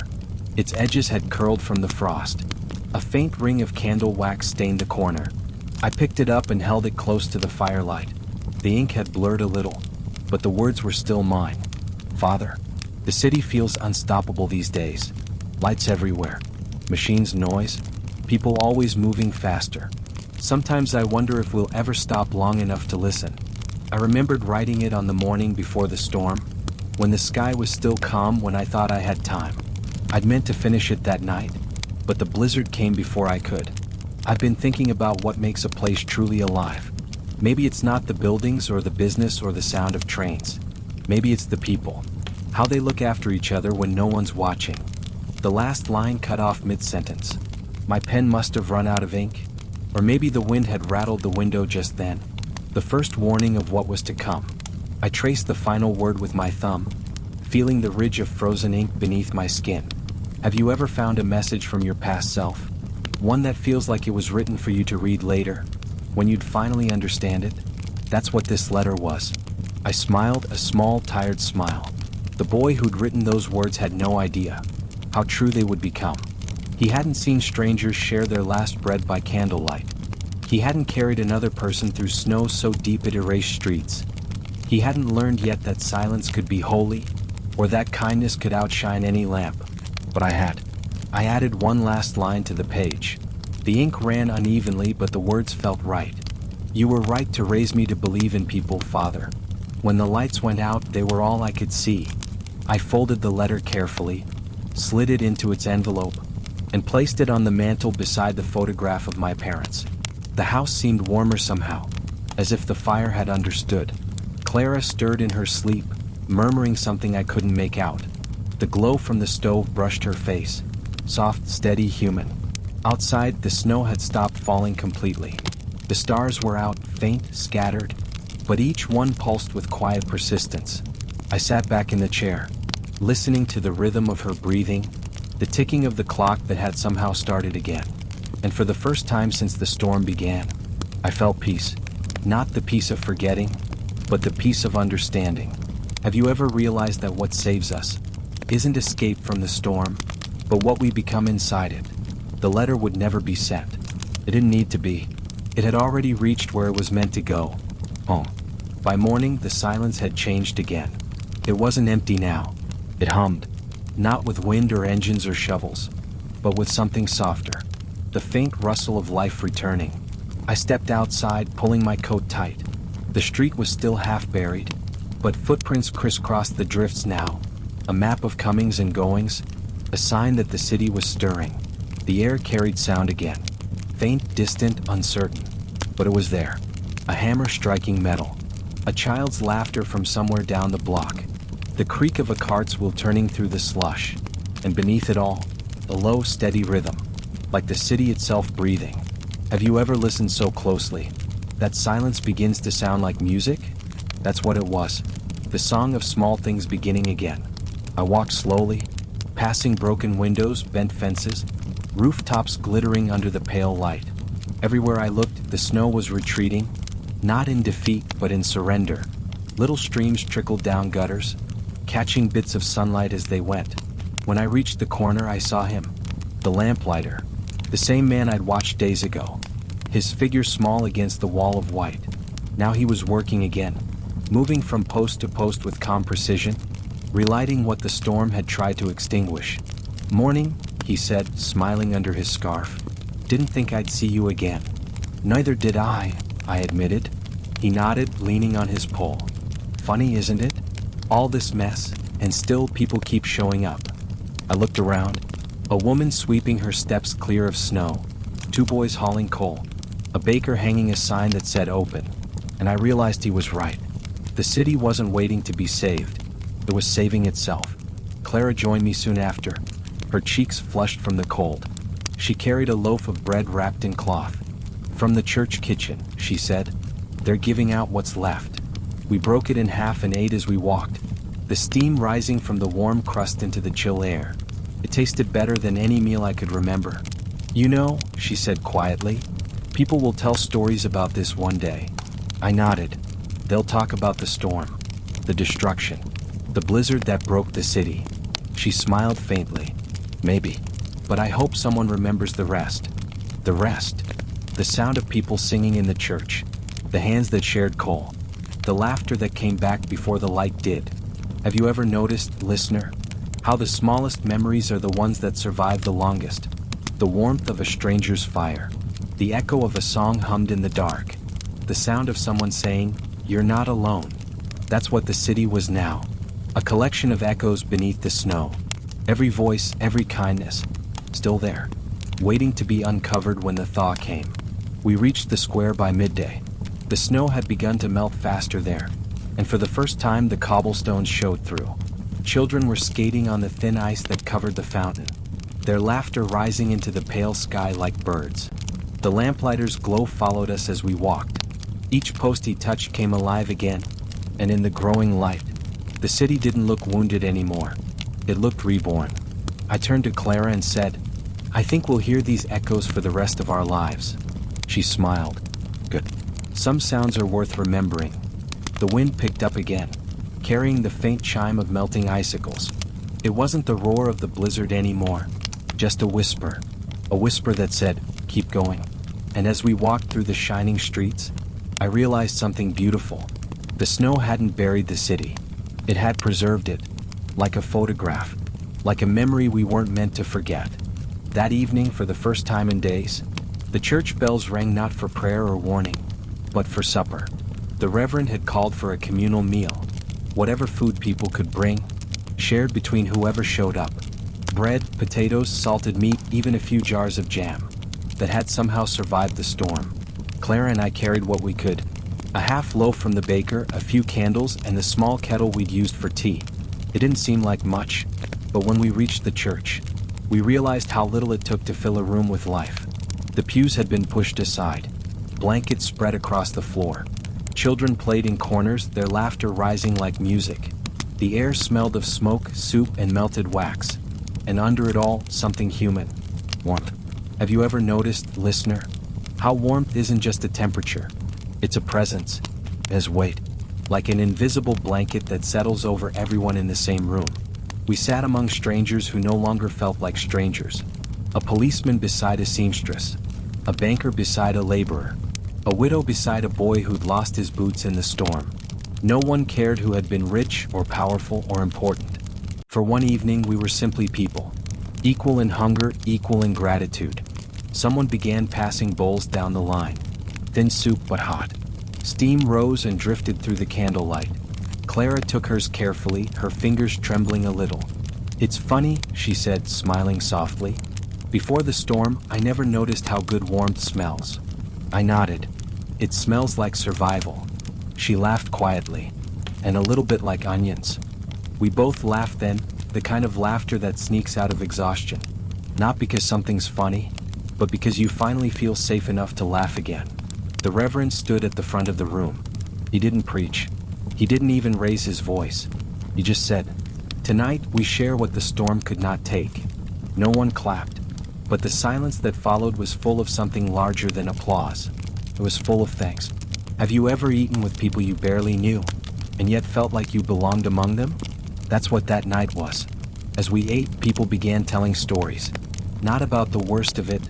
Its edges had curled from the frost. A faint ring of candle wax stained the corner. I picked it up and held it close to the firelight. The ink had blurred a little, but the words were still mine. Father, the city feels unstoppable these days. Lights everywhere. Machines, noise. People always moving faster. Sometimes I wonder if we'll ever stop long enough to listen. I remembered writing it on the morning before the storm, when the sky was still calm, when I thought I had time. I'd meant to finish it that night, but the blizzard came before I could. I've been thinking about what makes a place truly alive. Maybe it's not the buildings or the business or the sound of trains. Maybe it's the people. How they look after each other when no one's watching. The last line cut off mid-sentence. My pen must have run out of ink, or maybe the wind had rattled the window just then. The first warning of what was to come. I traced the final word with my thumb, feeling the ridge of frozen ink beneath my skin. Have you ever found a message from your past self? One that feels like it was written for you to read later, when you'd finally understand it? That's what this letter was. I smiled, a small, tired smile. The boy who'd written those words had no idea how true they would become. He hadn't seen strangers share their last bread by candlelight. He hadn't carried another person through snow so deep it erased streets. He hadn't learned yet that silence could be holy, or that kindness could outshine any lamp. But I had. I added one last line to the page. The ink ran unevenly, but the words felt right. You were right to raise me to believe in people, Father. When the lights went out, they were all I could see. I folded the letter carefully, slid it into its envelope, and placed it on the mantel beside the photograph of my parents. The house seemed warmer somehow, as if the fire had understood. Clara stirred in her sleep, murmuring something I couldn't make out. The glow from the stove brushed her face, soft, steady, human. Outside, the snow had stopped falling completely. The stars were out, faint, scattered, but each one pulsed with quiet persistence. I sat back in the chair, listening to the rhythm of her breathing, the ticking of the clock that had somehow started again. And for the first time since the storm began, I felt peace. Not the peace of forgetting, but the peace of understanding. Have you ever realized that what saves us isn't escape from the storm, but what we become inside it? The letter would never be sent. It didn't need to be. It had already reached where it was meant to go, home. By morning, the silence had changed again. It wasn't empty now. It hummed, not with wind or engines or shovels, but with something softer, the faint rustle of life returning. I stepped outside, pulling my coat tight. The street was still half buried, but footprints crisscrossed the drifts now, a map of comings and goings, a sign that the city was stirring. The air carried sound again, faint, distant, uncertain, but it was there, a hammer striking metal, a child's laughter from somewhere down the block, the creak of a cart's wheel turning through the slush, and beneath it all, a low, steady rhythm, like the city itself breathing. Have you ever listened so closely that silence begins to sound like music? That's what it was, the song of small things beginning again. I walked slowly, passing broken windows, bent fences, rooftops glittering under the pale light. Everywhere I looked, the snow was retreating, not in defeat but in surrender. Little streams trickled down gutters, catching bits of sunlight as they went. When I reached the corner, I saw him, the lamplighter, the same man I'd watched days ago, his figure small against the wall of white. Now he was working again, moving from post to post with calm precision, relighting what the storm had tried to extinguish. "Morning," he said, smiling under his scarf. "Didn't think I'd see you again." "Neither did I admitted. He nodded, leaning on his pole. "Funny, isn't it? All this mess, and still people keep showing up." I looked around. A woman sweeping her steps clear of snow, 2 boys hauling coal, a baker hanging a sign that said open, and I realized he was right. The city wasn't waiting to be saved. It was saving itself. Clara joined me soon after, her cheeks flushed from the cold. She carried a loaf of bread wrapped in cloth. "From the church kitchen," she said. "They're giving out what's left." We broke it in half and ate as we walked, the steam rising from the warm crust into the chill air. It tasted better than any meal I could remember. "You know," she said quietly, "people will tell stories about this one day." I nodded. "They'll talk about the storm, the destruction, the blizzard that broke the city." She smiled faintly. "Maybe. But I hope someone remembers the rest." The rest. The sound of people singing in the church, the hands that shared coal, the laughter that came back before the light did. Have you ever noticed, listener, how the smallest memories are the ones that survive the longest? The warmth of a stranger's fire, the echo of a song hummed in the dark, the sound of someone saying, "You're not alone." That's what the city was now, a collection of echoes beneath the snow. Every voice, every kindness, still there, waiting to be uncovered when the thaw came. We reached the square by midday. The snow had begun to melt faster there, and for the first time the cobblestones showed through. Children were skating on the thin ice that covered the fountain, their laughter rising into the pale sky like birds. The lamplighter's glow followed us as we walked. Each post he touched came alive again, and in the growing light, the city didn't look wounded anymore. It looked reborn. I turned to Clara and said, "I think we'll hear these echoes for the rest of our lives." She smiled. "Good. Some sounds are worth remembering." The wind picked up again, carrying the faint chime of melting icicles. It wasn't the roar of the blizzard anymore, just a whisper that said, "Keep going." And as we walked through the shining streets, I realized something beautiful. The snow hadn't buried the city. It had preserved it, like a photograph, like a memory we weren't meant to forget. That evening, for the first time in days, the church bells rang not for prayer or warning, but for supper. The Reverend had called for a communal meal, whatever food people could bring, shared between whoever showed up. Bread, potatoes, salted meat, even a few jars of jam that had somehow survived the storm. Clara and I carried what we could. A half loaf from the baker, a few candles, and the small kettle we'd used for tea. It didn't seem like much, but when we reached the church, we realized how little it took to fill a room with life. The pews had been pushed aside, blankets spread across the floor. Children played in corners, their laughter rising like music. The air smelled of smoke, soup, and melted wax. And under it all, something human. Warmth. Have you ever noticed, listener, how warmth isn't just a temperature? It's a presence. It has weight, like an invisible blanket that settles over everyone in the same room. We sat among strangers who no longer felt like strangers. A policeman beside a seamstress, a banker beside a laborer, A widow beside a boy who'd lost his boots in the storm. No one cared who had been rich or powerful or important. For one evening we were simply people. Equal in hunger, equal in gratitude. Someone began passing bowls down the line. Thin soup but hot. Steam rose and drifted through the candlelight. Clara took hers carefully, her fingers trembling a little. "It's funny," she said, smiling softly. "Before the storm, I never noticed how good warmth smells." I nodded. "It smells like survival." She laughed quietly. "And a little bit like onions." We both laughed then, the kind of laughter that sneaks out of exhaustion. Not because something's funny, but because you finally feel safe enough to laugh again. The Reverend stood at the front of the room. He didn't preach. He didn't even raise his voice. He just said, "Tonight we share what the storm could not take." No one clapped, but the silence that followed was full of something larger than applause. It was full of thanks. Have you ever eaten with people you barely knew, and yet felt like you belonged among them? That's what that night was. As we ate, people began telling stories. Not about the worst of it,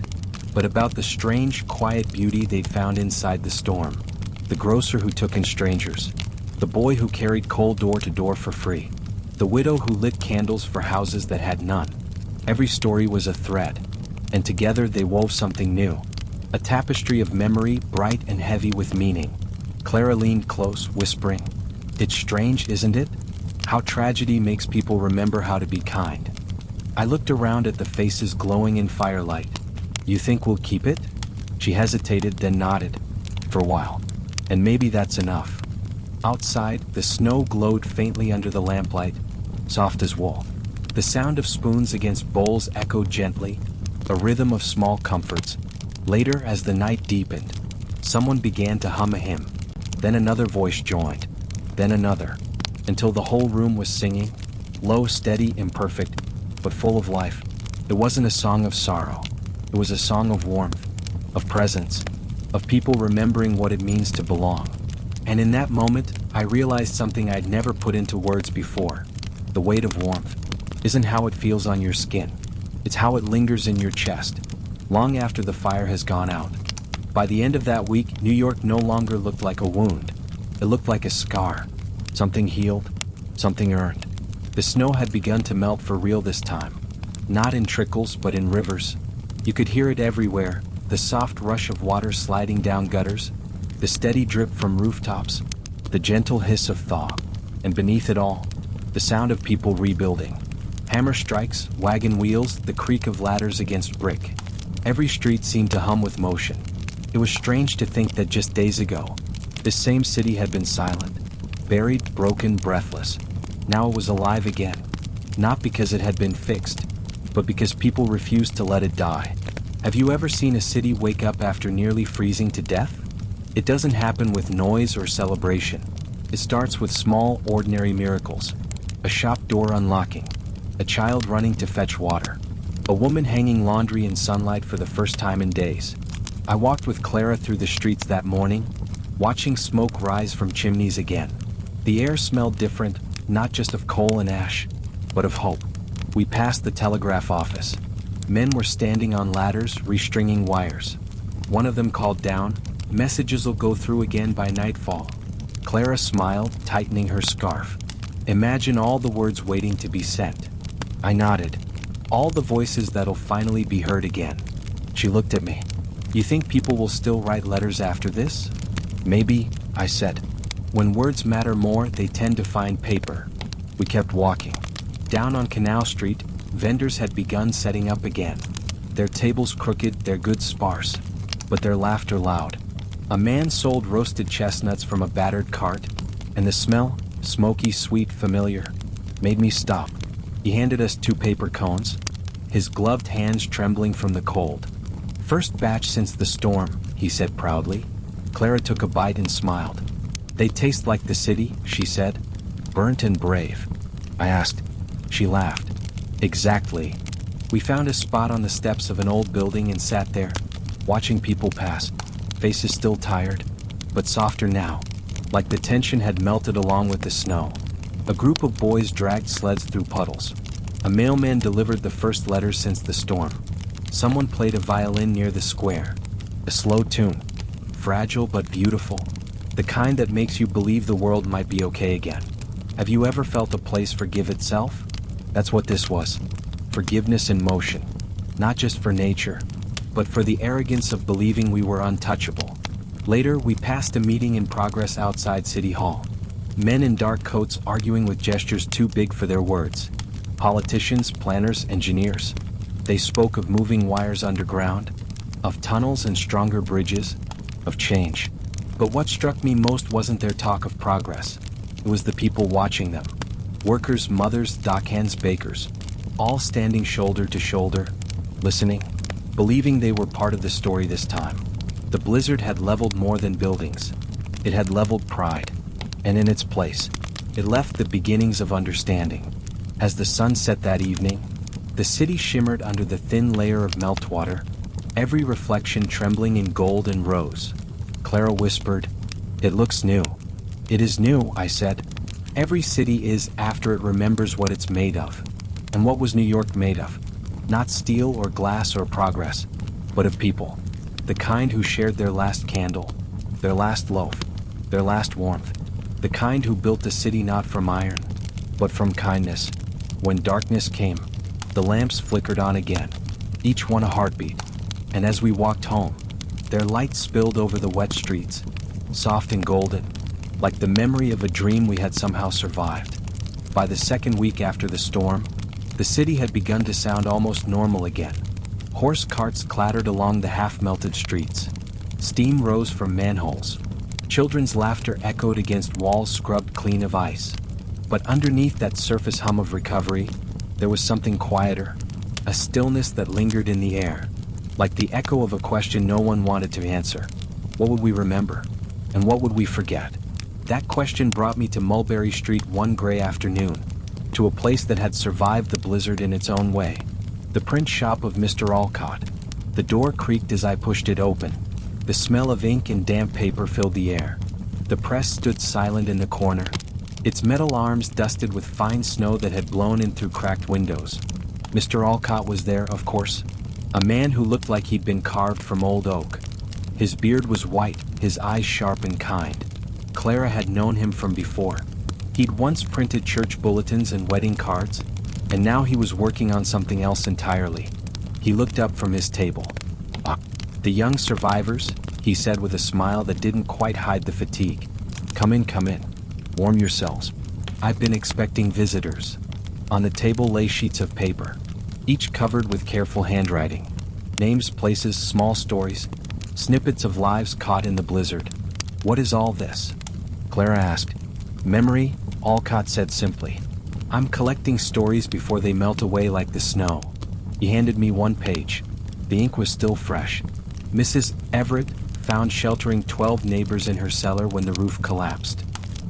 but about the strange, quiet beauty they'd found inside the storm. The grocer who took in strangers. The boy who carried coal door to door for free. The widow who lit candles for houses that had none. Every story was a thread, and together they wove something new. A tapestry of memory, bright and heavy with meaning. Clara leaned close, whispering, "It's strange, isn't it? How tragedy makes people remember how to be kind." I looked around at the faces glowing in firelight. "You think we'll keep it?" She hesitated, then nodded. "For a while. And maybe that's enough." Outside, the snow glowed faintly under the lamplight, soft as wool. The sound of spoons against bowls echoed gently, a rhythm of small comforts. Later, as the night deepened, someone began to hum a hymn. Then another voice joined. Then another. Until the whole room was singing, low, steady, imperfect, but full of life. It wasn't a song of sorrow. It was a song of warmth, of presence, of people remembering what it means to belong. And in that moment, I realized something I'd never put into words before. The weight of warmth isn't how it feels on your skin. It's how it lingers in your chest, long after the fire has gone out. By the end of that week, New York no longer looked like a wound. It looked like a scar. Something healed, something earned. The snow had begun to melt for real this time. Not in trickles, but in rivers. You could hear it everywhere, the soft rush of water sliding down gutters, the steady drip from rooftops, the gentle hiss of thaw, and beneath it all, the sound of people rebuilding. Hammer strikes, wagon wheels, the creak of ladders against brick. Every street seemed to hum with motion. It was strange to think that just days ago, this same city had been silent, buried, broken, breathless. Now it was alive again, not because it had been fixed, but because people refused to let it die. Have you ever seen a city wake up after nearly freezing to death? It doesn't happen with noise or celebration. It starts with small, ordinary miracles. A shop door unlocking, a child running to fetch water, a woman hanging laundry in sunlight for the first time in days. I walked with Clara through the streets that morning, watching smoke rise from chimneys again. The air smelled different, not just of coal and ash, but of hope. We passed the telegraph office. Men were standing on ladders, restringing wires. One of them called down, "Messages'll go through again by nightfall." Clara smiled, tightening her scarf. "Imagine all the words waiting to be sent." I nodded. "All the voices that'll finally be heard again." She looked at me. "You think people will still write letters after this?" "Maybe," I said. "When words matter more, they tend to find paper." We kept walking. Down on Canal Street, vendors had begun setting up again. Their tables crooked, their goods sparse, but their laughter loud. A man sold roasted chestnuts from a battered cart, and the smell, smoky, sweet, familiar, made me stop. He handed us 2 paper cones, his gloved hands trembling from the cold. "First batch since the storm," he said proudly. Clara took a bite and smiled. "They taste like the city," she said. "Burnt and brave." I asked. She laughed. "Exactly." We found a spot on the steps of an old building and sat there, watching people pass, faces still tired, but softer now, like the tension had melted along with the snow. A group of boys dragged sleds through puddles. A mailman delivered the first letters since the storm. Someone played a violin near the square. A slow tune. fragile but beautiful, the kind that makes you believe the world might be okay again. Have you ever felt a place forgive itself? That's what this was. Forgiveness in motion. Not just for nature, but for the arrogance of believing we were untouchable. Later, we passed a meeting in progress outside City Hall. Men in dark coats arguing with gestures too big for their words. Politicians, planners, engineers. They spoke of moving wires underground, of tunnels and stronger bridges, of change. But what struck me most wasn't their talk of progress. It was the people watching them. Workers, mothers, dockhands, bakers. All standing shoulder to shoulder, listening, believing they were part of the story this time. The blizzard had leveled more than buildings. It had leveled pride. And in its place, it left the beginnings of understanding. As the sun set that evening, the city shimmered under the thin layer of meltwater, every reflection trembling in gold and rose. Clara whispered, "It looks new." "It is new," I said. "Every city is after it remembers what it's made of." And what was New York made of? Not steel or glass or progress, but of people. The kind who shared their last candle, their last loaf, their last warmth. The kind who built a city not from iron, but from kindness. When darkness came, the lamps flickered on again, each one a heartbeat. And as we walked home, their light spilled over the wet streets, soft and golden, like the memory of a dream we had somehow survived. By the second week after the storm, the city had begun to sound almost normal again. Horse carts clattered along the half-melted streets. Steam rose from manholes. Children's laughter echoed against walls scrubbed clean of ice. But underneath that surface hum of recovery, there was something quieter, a stillness that lingered in the air, like the echo of a question no one wanted to answer. What would we remember? And what would we forget? That question brought me to Mulberry Street one gray afternoon, to a place that had survived the blizzard in its own way. The print shop of Mr. Alcott. The door creaked as I pushed it open. The smell of ink and damp paper filled the air. The press stood silent in the corner, its metal arms dusted with fine snow that had blown in through cracked windows. Mr. Alcott was there, of course, a man who looked like he'd been carved from old oak. His beard was white, his eyes sharp and kind. Clara had known him from before. He'd once printed church bulletins and wedding cards, and now he was working on something else entirely. He looked up from his table. "The young survivors," he said with a smile that didn't quite hide the fatigue. Come in. Warm yourselves. I've been expecting visitors." On the table lay sheets of paper, each covered with careful handwriting. Names, places, small stories, snippets of lives caught in the blizzard. "What is all this?" Clara asked. "Memory," Alcott said simply. "I'm collecting stories before they melt away like the snow." He handed me one page. The ink was still fresh. Mrs. Everett found sheltering 12 neighbors in her cellar when the roof collapsed.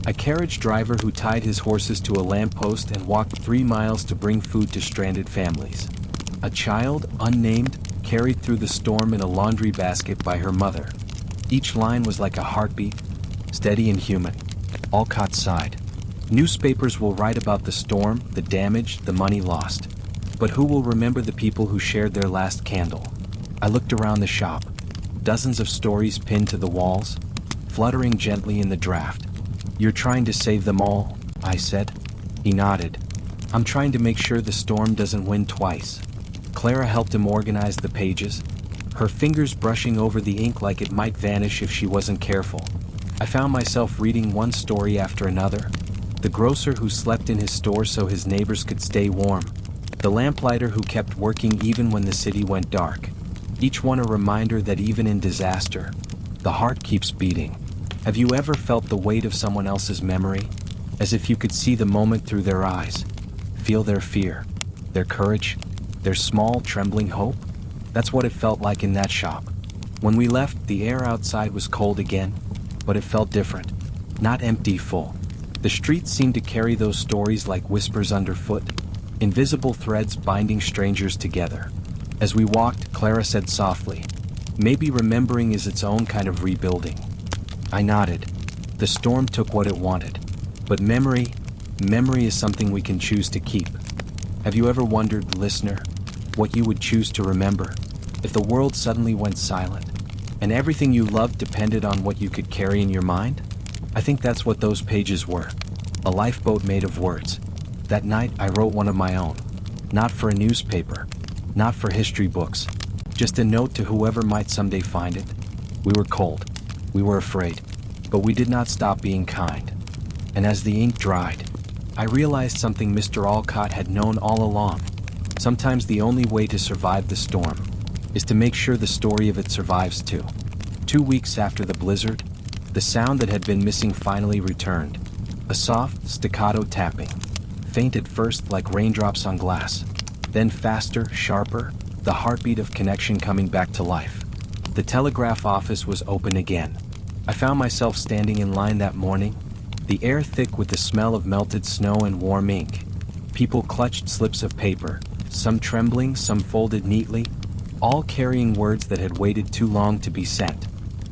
A carriage driver who tied his horses to a lamppost and walked 3 miles to bring food to stranded families. A child, unnamed, carried through the storm in a laundry basket by her mother. Each line was like a heartbeat, steady and human. Alcott sighed. Newspapers will write about the storm, the damage, the money lost. But who will remember the people who shared their last candle? I looked around the shop. Dozens of stories pinned to the walls, fluttering gently in the draft. "You're trying to save them all," I said. He nodded. "I'm trying to make sure the storm doesn't win twice." Clara helped him organize the pages, her fingers brushing over the ink like it might vanish if she wasn't careful. I found myself reading one story after another. The grocer who slept in his store so his neighbors could stay warm. The lamplighter who kept working even when the city went dark. Each one a reminder that even in disaster, the heart keeps beating. Have you ever felt the weight of someone else's memory? As if you could see the moment through their eyes, feel their fear, their courage, their small, trembling hope? That's what it felt like in that shop. When we left, the air outside was cold again, but it felt different. Not empty, full. The streets seemed to carry those stories like whispers underfoot, invisible threads binding strangers together. As we walked, Clara said softly, "Maybe remembering is its own kind of rebuilding." I nodded. The storm took what it wanted. But memory is something we can choose to keep. Have you ever wondered, listener, what you would choose to remember if the world suddenly went silent? And everything you loved depended on what you could carry in your mind? I think that's what those pages were. A lifeboat made of words. That night, I wrote one of my own. Not for a newspaper, not for history books, just a note to whoever might someday find it. We were cold, we were afraid, but we did not stop being kind. And as the ink dried, I realized something Mr. Alcott had known all along. Sometimes the only way to survive the storm is to make sure the story of it survives too. 2 weeks after the blizzard, the sound that had been missing finally returned. A soft, staccato tapping. Faint at first like raindrops on glass. Then faster, sharper, the heartbeat of connection coming back to life. The telegraph office was open again. I found myself standing in line that morning, the air thick with the smell of melted snow and warm ink. People clutched slips of paper, some trembling, some folded neatly, all carrying words that had waited too long to be sent.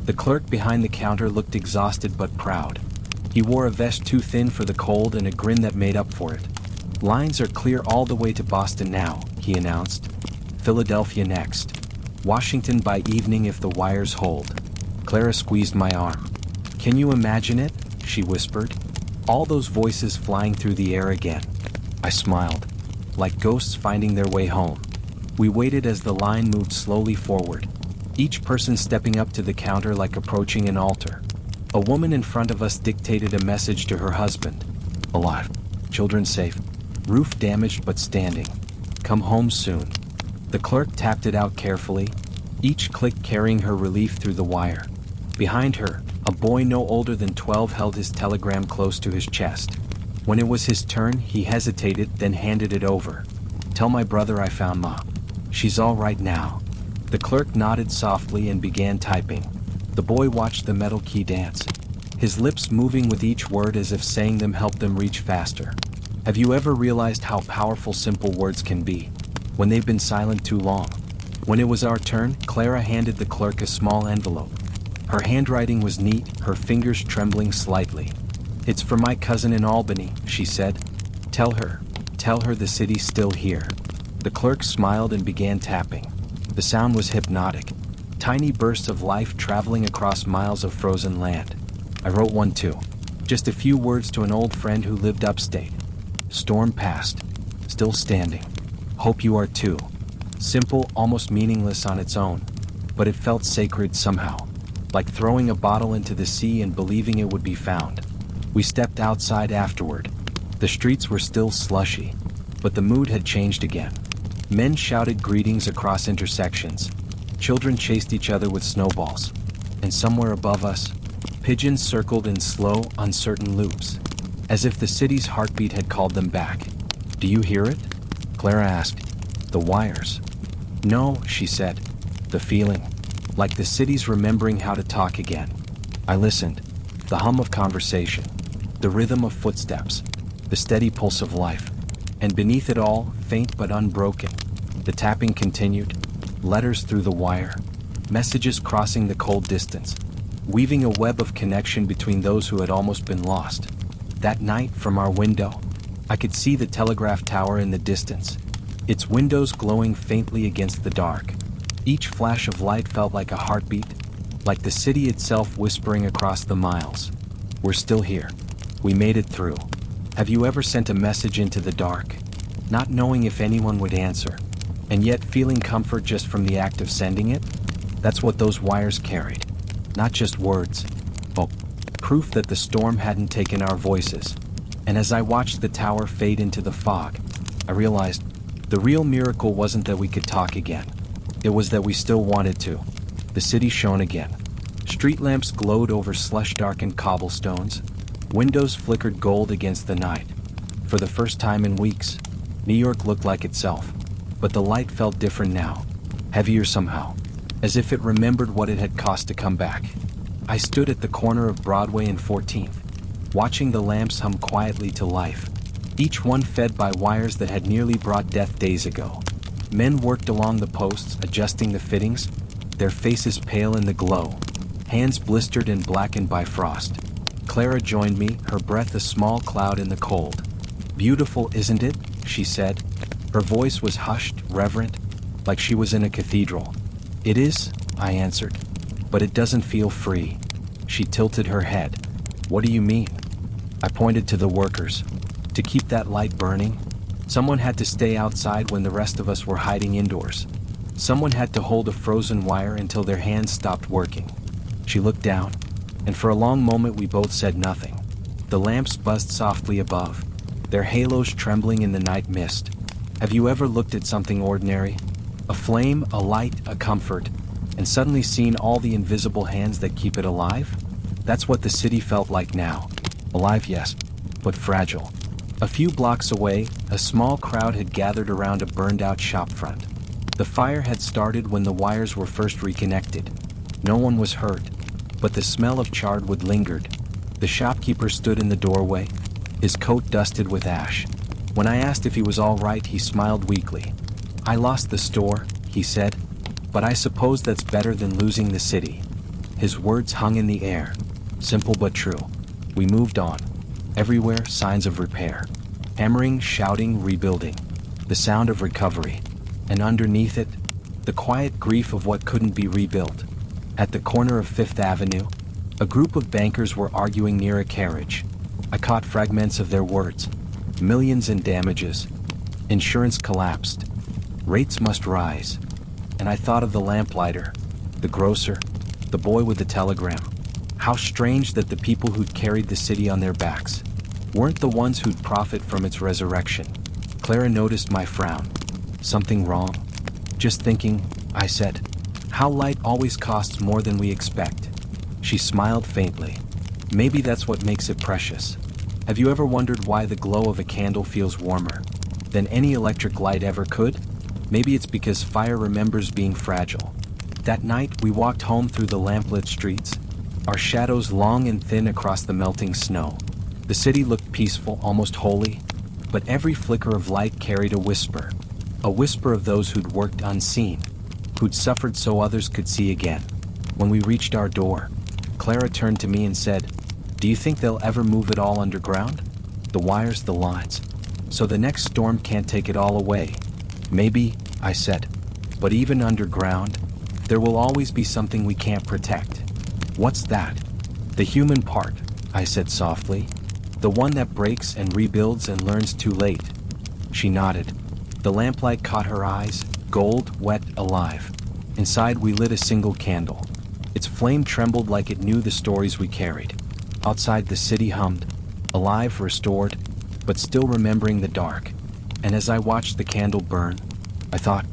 The clerk behind the counter looked exhausted but proud. He wore a vest too thin for the cold and a grin that made up for it. "Lines are clear all the way to Boston now," he announced. "Philadelphia next. Washington by evening if the wires hold." Clara squeezed my arm. "Can you imagine it?" she whispered. All those voices flying through the air again. I smiled. Like ghosts finding their way home. We waited as the line moved slowly forward, each person stepping up to the counter like approaching an altar. A woman in front of us dictated a message to her husband. "Alive. Children safe. Roof damaged but standing. Come home soon." The clerk tapped it out carefully, each click carrying her relief through the wire. Behind her, a boy no older than 12 held his telegram close to his chest. When it was his turn, he hesitated, then handed it over. "Tell my brother I found Ma. She's all right now." The clerk nodded softly and began typing. The boy watched the metal key dance, his lips moving with each word as if saying them helped them reach faster. Have you ever realized how powerful simple words can be when they've been silent too long? When it was our turn, Clara handed the clerk a small envelope. Her handwriting was neat, her fingers trembling slightly. "It's for my cousin in Albany," she said. Tell her the city's still here." The clerk smiled and began tapping. The sound was hypnotic. Tiny bursts of life traveling across miles of frozen land. I wrote one too. Just a few words to an old friend who lived upstate. "Storm past. Still standing. Hope you are too." Simple, almost meaningless on its own, but it felt sacred somehow, like throwing a bottle into the sea and believing it would be found. We stepped outside afterward. The streets were still slushy, but the mood had changed again. Men shouted greetings across intersections. Children chased each other with snowballs. And somewhere above us, pigeons circled in slow, uncertain loops, as if the city's heartbeat had called them back. "Do you hear it?" Clara asked. "The wires." "No," she said. "The feeling. Like the city's remembering how to talk again." I listened. The hum of conversation. The rhythm of footsteps. The steady pulse of life. And beneath it all, faint but unbroken, the tapping continued. Letters through the wire. Messages crossing the cold distance, weaving a web of connection between those who had almost been lost. That night, from our window, I could see the telegraph tower in the distance, its windows glowing faintly against the dark. Each flash of light felt like a heartbeat, like the city itself whispering across the miles. "We're still here. We made it through." Have you ever sent a message into the dark, not knowing if anyone would answer, and yet feeling comfort just from the act of sending it? That's what those wires carried. Not just words, but proof that the storm hadn't taken our voices. And as I watched the tower fade into the fog, I realized the real miracle wasn't that we could talk again. It was that we still wanted to. The city shone again. Street lamps glowed over slush-darkened cobblestones. Windows flickered gold against the night. For the first time in weeks, New York looked like itself. But the light felt different now, heavier somehow, as if it remembered what it had cost to come back. I stood at the corner of Broadway and 14th, watching the lamps hum quietly to life, each one fed by wires that had nearly brought death days ago. Men worked along the posts, adjusting the fittings, their faces pale in the glow, hands blistered and blackened by frost. Clara joined me, her breath a small cloud in the cold. "Beautiful, isn't it?" she said. Her voice was hushed, reverent, like she was in a cathedral. "It is," I answered. But it doesn't feel free. She tilted her head. What do you mean? I pointed to the workers. To keep that light burning, someone had to stay outside when the rest of us were hiding indoors. Someone had to hold a frozen wire until their hands stopped working. She looked down, and for a long moment we both said nothing. The lamps buzzed softly above, their halos trembling in the night mist. Have you ever looked at something ordinary? A flame, a light, a comfort, and suddenly seen all the invisible hands that keep it alive? That's what the city felt like now. Alive, yes, but fragile. A few blocks away, a small crowd had gathered around a burned-out shopfront. The fire had started when the wires were first reconnected. No one was hurt, but the smell of charred wood lingered. The shopkeeper stood in the doorway, his coat dusted with ash. When I asked if he was all right, he smiled weakly. I lost the store, he said, but I suppose that's better than losing the city. His words hung in the air, simple but true. We moved on. Everywhere, signs of repair. Hammering, shouting, rebuilding. The sound of recovery. And underneath it, the quiet grief of what couldn't be rebuilt. At the corner of Fifth Avenue, a group of bankers were arguing near a carriage. I caught fragments of their words. Millions in damages. Insurance collapsed. Rates must rise. And I thought of the lamplighter, the grocer, the boy with the telegram. How strange that the people who'd carried the city on their backs weren't the ones who'd profit from its resurrection. Clara noticed my frown. Something wrong? Just thinking, I said. How light always costs more than we expect. She smiled faintly. Maybe that's what makes it precious. Have you ever wondered why the glow of a candle feels warmer than any electric light ever could? Maybe it's because fire remembers being fragile. That night, we walked home through the lamplit streets, our shadows long and thin across the melting snow. The city looked peaceful, almost holy, but every flicker of light carried a whisper of those who'd worked unseen, who'd suffered so others could see again. When we reached our door, Clara turned to me and said, "Do you think they'll ever move it all underground? The wires, the lines, so the next storm can't take it all away." "Maybe," I said, "but even underground, there will always be something we can't protect." "What's that?" "The human part," I said softly. "The one that breaks and rebuilds and learns too late." She nodded. The lamplight caught her eyes, gold, wet, alive. Inside we lit a single candle. Its flame trembled like it knew the stories we carried. Outside the city hummed, alive, restored, but still remembering the dark. And as I watched the candle burn, I thought,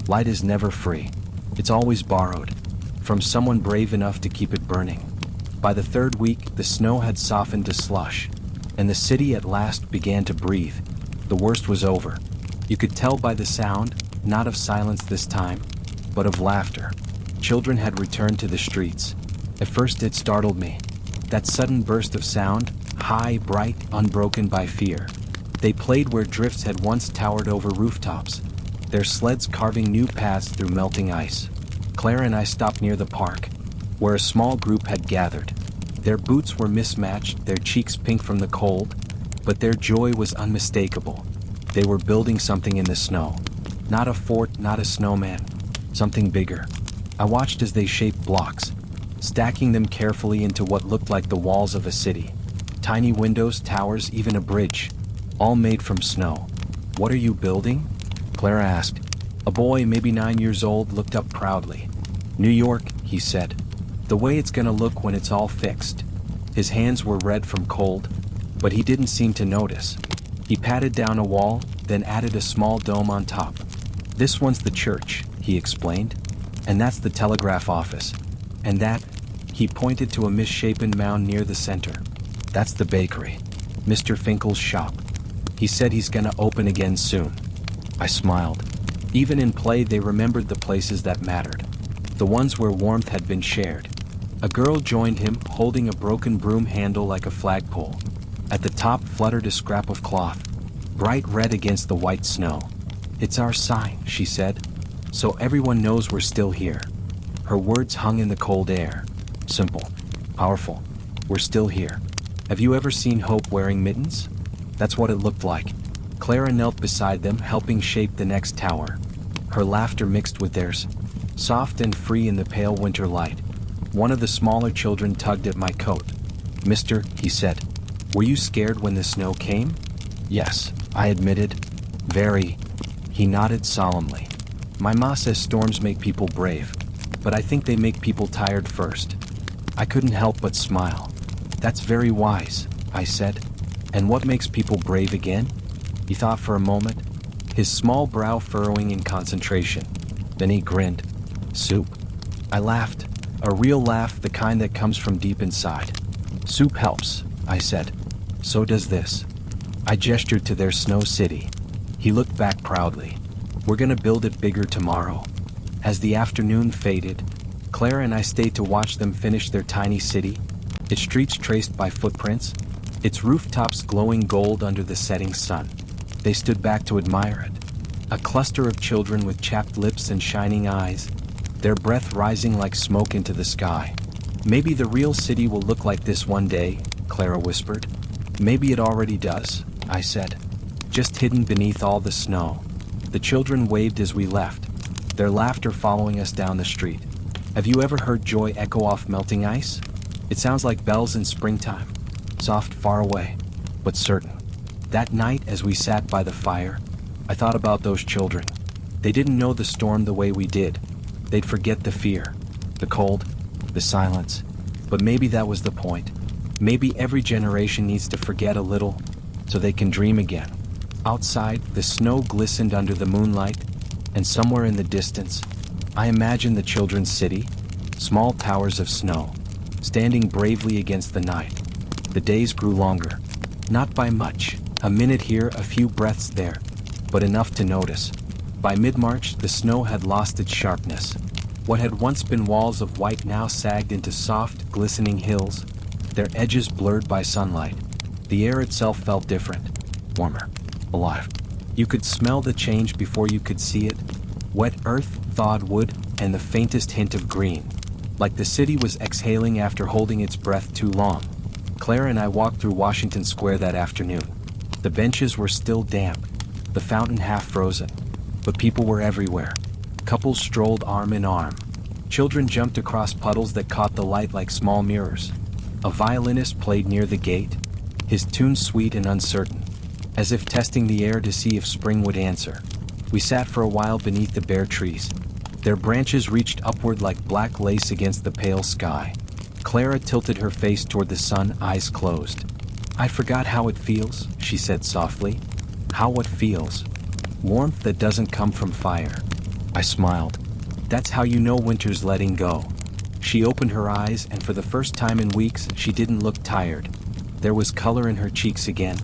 light is never free. It's always borrowed, from someone brave enough to keep it burning. By the third week, the snow had softened to slush, and the city at last began to breathe. The worst was over. You could tell by the sound, not of silence this time, but of laughter. Children had returned to the streets. At first it startled me. That sudden burst of sound, high, bright, unbroken by fear. They played where drifts had once towered over rooftops, their sleds carving new paths through melting ice. Clara and I stopped near the park, where a small group had gathered. Their boots were mismatched, their cheeks pink from the cold, but their joy was unmistakable. They were building something in the snow. Not a fort, not a snowman, something bigger. I watched as they shaped blocks, stacking them carefully into what looked like the walls of a city. Tiny windows, towers, even a bridge, all made from snow. "What are you building?" Clara asked. A boy, maybe 9 years old, looked up proudly. "New York," he said. "The way it's gonna look when it's all fixed." His hands were red from cold, but he didn't seem to notice. He patted down a wall, then added a small dome on top. "This one's the church," he explained. "And that's the telegraph office. And that," he pointed to a misshapen mound near the center. "That's the bakery. Mr. Finkel's shop. He said he's gonna open again soon." I smiled. Even in play, they remembered the places that mattered, the ones where warmth had been shared. A girl joined him, holding a broken broom handle like a flagpole. At the top fluttered a scrap of cloth, bright red against the white snow. "It's our sign," she said, "so everyone knows we're still here." Her words hung in the cold air. Simple, powerful. We're still here. Have you ever seen Hope wearing mittens? That's what it looked like. Clara knelt beside them, helping shape the next tower. Her laughter mixed with theirs, soft and free in the pale winter light. One of the smaller children tugged at my coat. "Mister," he said, "were you scared when the snow came?" "Yes," I admitted. "Very." He nodded solemnly. "My ma says storms make people brave, but I think they make people tired first." I couldn't help but smile. "That's very wise," I said. "And what makes people brave again?" He thought for a moment, his small brow furrowing in concentration. Then he grinned. "Soup." I laughed, a real laugh, the kind that comes from deep inside. "Soup helps," I said. "So does this." I gestured to their snow city. He looked back proudly. "We're gonna build it bigger tomorrow." As the afternoon faded, Clara and I stayed to watch them finish their tiny city, its streets traced by footprints, its rooftops glowing gold under the setting sun. They stood back to admire it. A cluster of children with chapped lips and shining eyes, their breath rising like smoke into the sky. "Maybe the real city will look like this one day," Clara whispered. "Maybe it already does," I said. "Just hidden beneath all the snow." The children waved as we left, their laughter following us down the street. Have you ever heard joy echo off melting ice? It sounds like bells in springtime, soft, far away, but certain. That night, as we sat by the fire, I thought about those children. They didn't know the storm the way we did. They'd forget the fear, the cold, the silence. But maybe that was the point. Maybe every generation needs to forget a little so they can dream again. Outside, the snow glistened under the moonlight, and somewhere in the distance, I imagined the children's city, small towers of snow, standing bravely against the night. The days grew longer, not by much, a minute here, a few breaths there, but enough to notice. By mid-March, the snow had lost its sharpness. What had once been walls of white now sagged into soft, glistening hills, their edges blurred by sunlight. The air itself felt different, warmer, alive. You could smell the change before you could see it. Wet earth, thawed wood, and the faintest hint of green. Like the city was exhaling after holding its breath too long. Clara and I walked through Washington Square that afternoon. The benches were still damp, the fountain half frozen, but people were everywhere. Couples strolled arm in arm. Children jumped across puddles that caught the light like small mirrors. A violinist played near the gate, his tune sweet and uncertain, as if testing the air to see if spring would answer. We sat for a while beneath the bare trees. Their branches reached upward like black lace against the pale sky. Clara tilted her face toward the sun, eyes closed. "I forgot how it feels," she said softly. "How it feels. Warmth that doesn't come from fire." I smiled. "That's how you know winter's letting go." She opened her eyes, and for the first time in weeks, she didn't look tired. There was color in her cheeks again,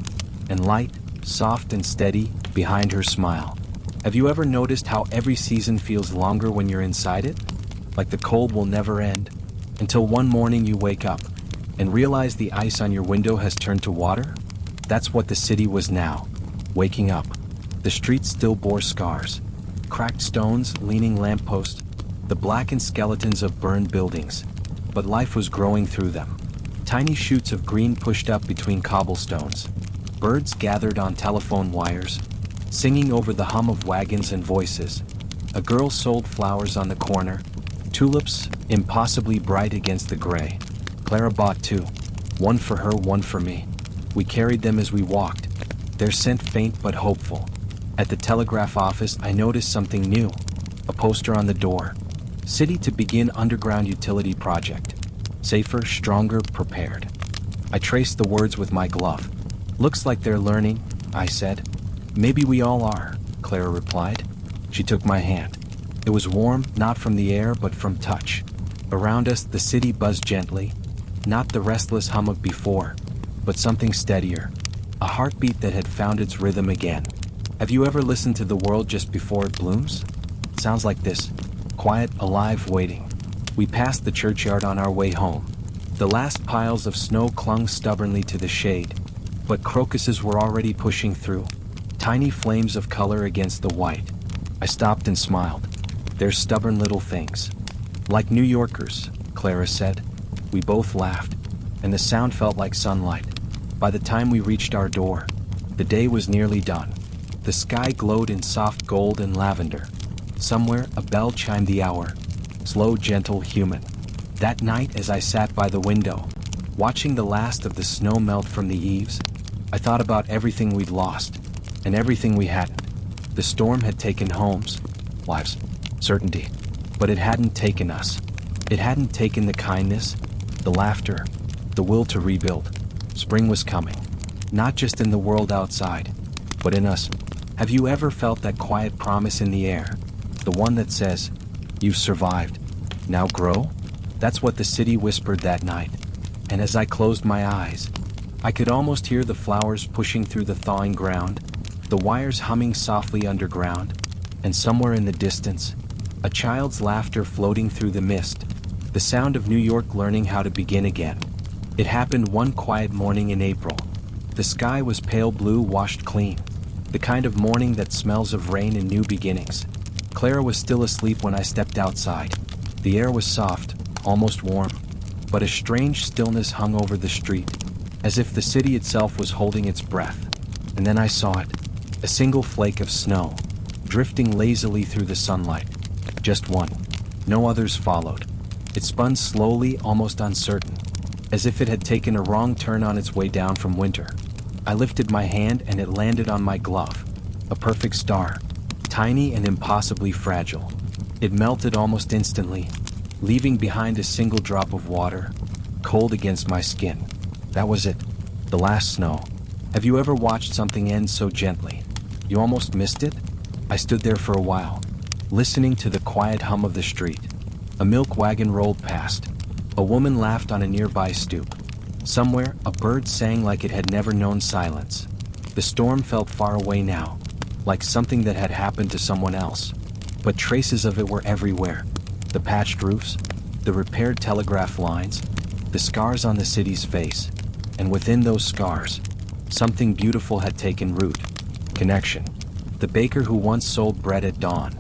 and light, soft and steady, behind her smile. Have you ever noticed how every season feels longer when you're inside it? Like the cold will never end, until one morning you wake up and realize the ice on your window has turned to water? That's what the city was now, waking up. The streets still bore scars, cracked stones, leaning lampposts, the blackened skeletons of burned buildings, but life was growing through them. Tiny shoots of green pushed up between cobblestones. Birds gathered on telephone wires, singing over the hum of wagons and voices. A girl sold flowers on the corner, tulips impossibly bright against the gray. Clara bought two, one for her, one for me. We carried them as we walked, their scent faint but hopeful. At the telegraph office, I noticed something new, a poster on the door. City to begin underground utility project. Safer, stronger, prepared. I traced the words with my glove. "Looks like they're learning," I said. "Maybe we all are," Clara replied. She took my hand. It was warm, not from the air, but from touch. Around us, the city buzzed gently, not the restless hum of before, but something steadier, a heartbeat that had found its rhythm again. Have you ever listened to the world just before it blooms? It sounds like this, quiet, alive, waiting. We passed the churchyard on our way home. The last piles of snow clung stubbornly to the shade, but crocuses were already pushing through, tiny flames of color against the white. I stopped and smiled. They're stubborn little things. "Like New Yorkers," Clara said. We both laughed, and the sound felt like sunlight. By the time we reached our door, the day was nearly done. The sky glowed in soft gold and lavender. Somewhere, a bell chimed the hour. Slow, gentle, human. That night, as I sat by the window, watching the last of the snow melt from the eaves, I thought about everything we'd lost, and everything we hadn't. The storm had taken homes, lives, certainty, but it hadn't taken us. It hadn't taken the kindness, the laughter, the will to rebuild. Spring was coming, not just in the world outside, but in us. Have you ever felt that quiet promise in the air? The one that says, "You've survived. Now grow?" That's what the city whispered that night. And as I closed my eyes, I could almost hear the flowers pushing through the thawing ground, the wires humming softly underground, and somewhere in the distance, a child's laughter floating through the mist, the sound of New York learning how to begin again. It happened one quiet morning in April. The sky was pale blue, washed clean, the kind of morning that smells of rain and new beginnings. Clara was still asleep when I stepped outside. The air was soft, almost warm, but a strange stillness hung over the street, as if the city itself was holding its breath. And then I saw it, a single flake of snow, drifting lazily through the sunlight. Just one. No others followed. It spun slowly, almost uncertain, as if it had taken a wrong turn on its way down from winter. I lifted my hand and it landed on my glove. A perfect star, tiny and impossibly fragile. It melted almost instantly, leaving behind a single drop of water, cold against my skin. That was it, the last snow. Have you ever watched something end so gently? You almost missed it? I stood there for a while, listening to the quiet hum of the street. A milk wagon rolled past. A woman laughed on a nearby stoop. Somewhere, a bird sang like it had never known silence. The storm felt far away now, like something that had happened to someone else. But traces of it were everywhere. The patched roofs, the repaired telegraph lines, the scars on the city's face. And within those scars, something beautiful had taken root. Connection. The baker who once sold bread at dawn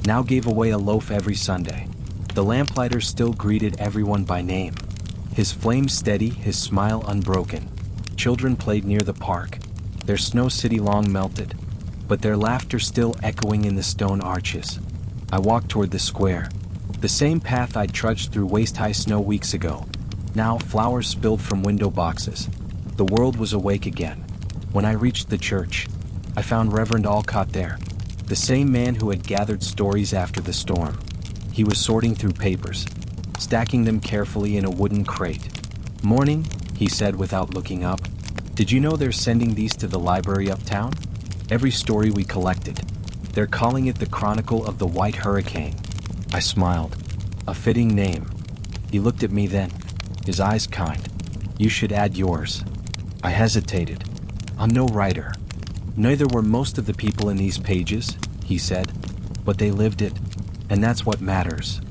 now gave away a loaf every Sunday. The lamplighter still greeted everyone by name. His flame steady, his smile unbroken. Children played near the park, their snow city long melted, but their laughter still echoing in the stone arches. I walked toward the square, the same path I'd trudged through waist-high snow weeks ago. Now flowers spilled from window boxes. The world was awake again. When I reached the church, I found Reverend Alcott there, the same man who had gathered stories after the storm. He was sorting through papers, stacking them carefully in a wooden crate. "Morning," he said without looking up. "Did you know they're sending these to the library uptown? Every story we collected. They're calling it the Chronicle of the White Hurricane." I smiled. A fitting name. He looked at me then, his eyes kind. "You should add yours." I hesitated. "I'm no writer." "Neither were most of the people in these pages," he said, "but they lived it, and that's what matters."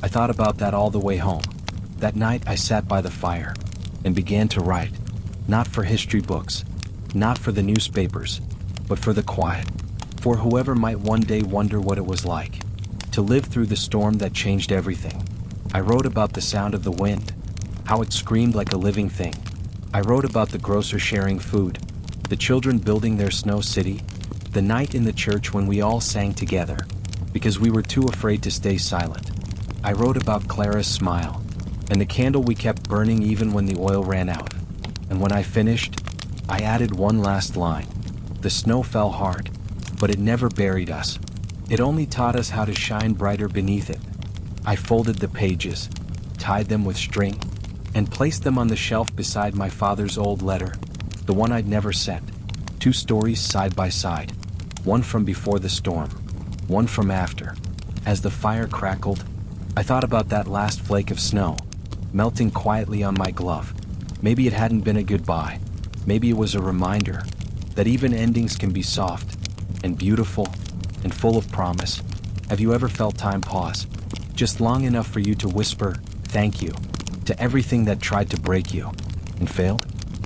I thought about that all the way home. That night I sat by the fire and began to write, not for history books, not for the newspapers, but for the quiet, for whoever might one day wonder what it was like to live through the storm that changed everything. I wrote about the sound of the wind, how it screamed like a living thing. I wrote about the grocer sharing food, the children building their snow city, the night in the church when we all sang together, because we were too afraid to stay silent. I wrote about Clara's smile, and the candle we kept burning even when the oil ran out. And when I finished, I added one last line. The snow fell hard, but it never buried us. It only taught us how to shine brighter beneath it. I folded the pages, tied them with string, and placed them on the shelf beside my father's old letter, the one I'd never sent. 2 stories side by side, one from before the storm, one from after. As the fire crackled, I thought about that last flake of snow, melting quietly on my glove. Maybe it hadn't been a goodbye. Maybe it was a reminder that even endings can be soft and beautiful and full of promise. Have you ever felt time pause, just long enough for you to whisper, "Thank you," to everything that tried to break you and failed?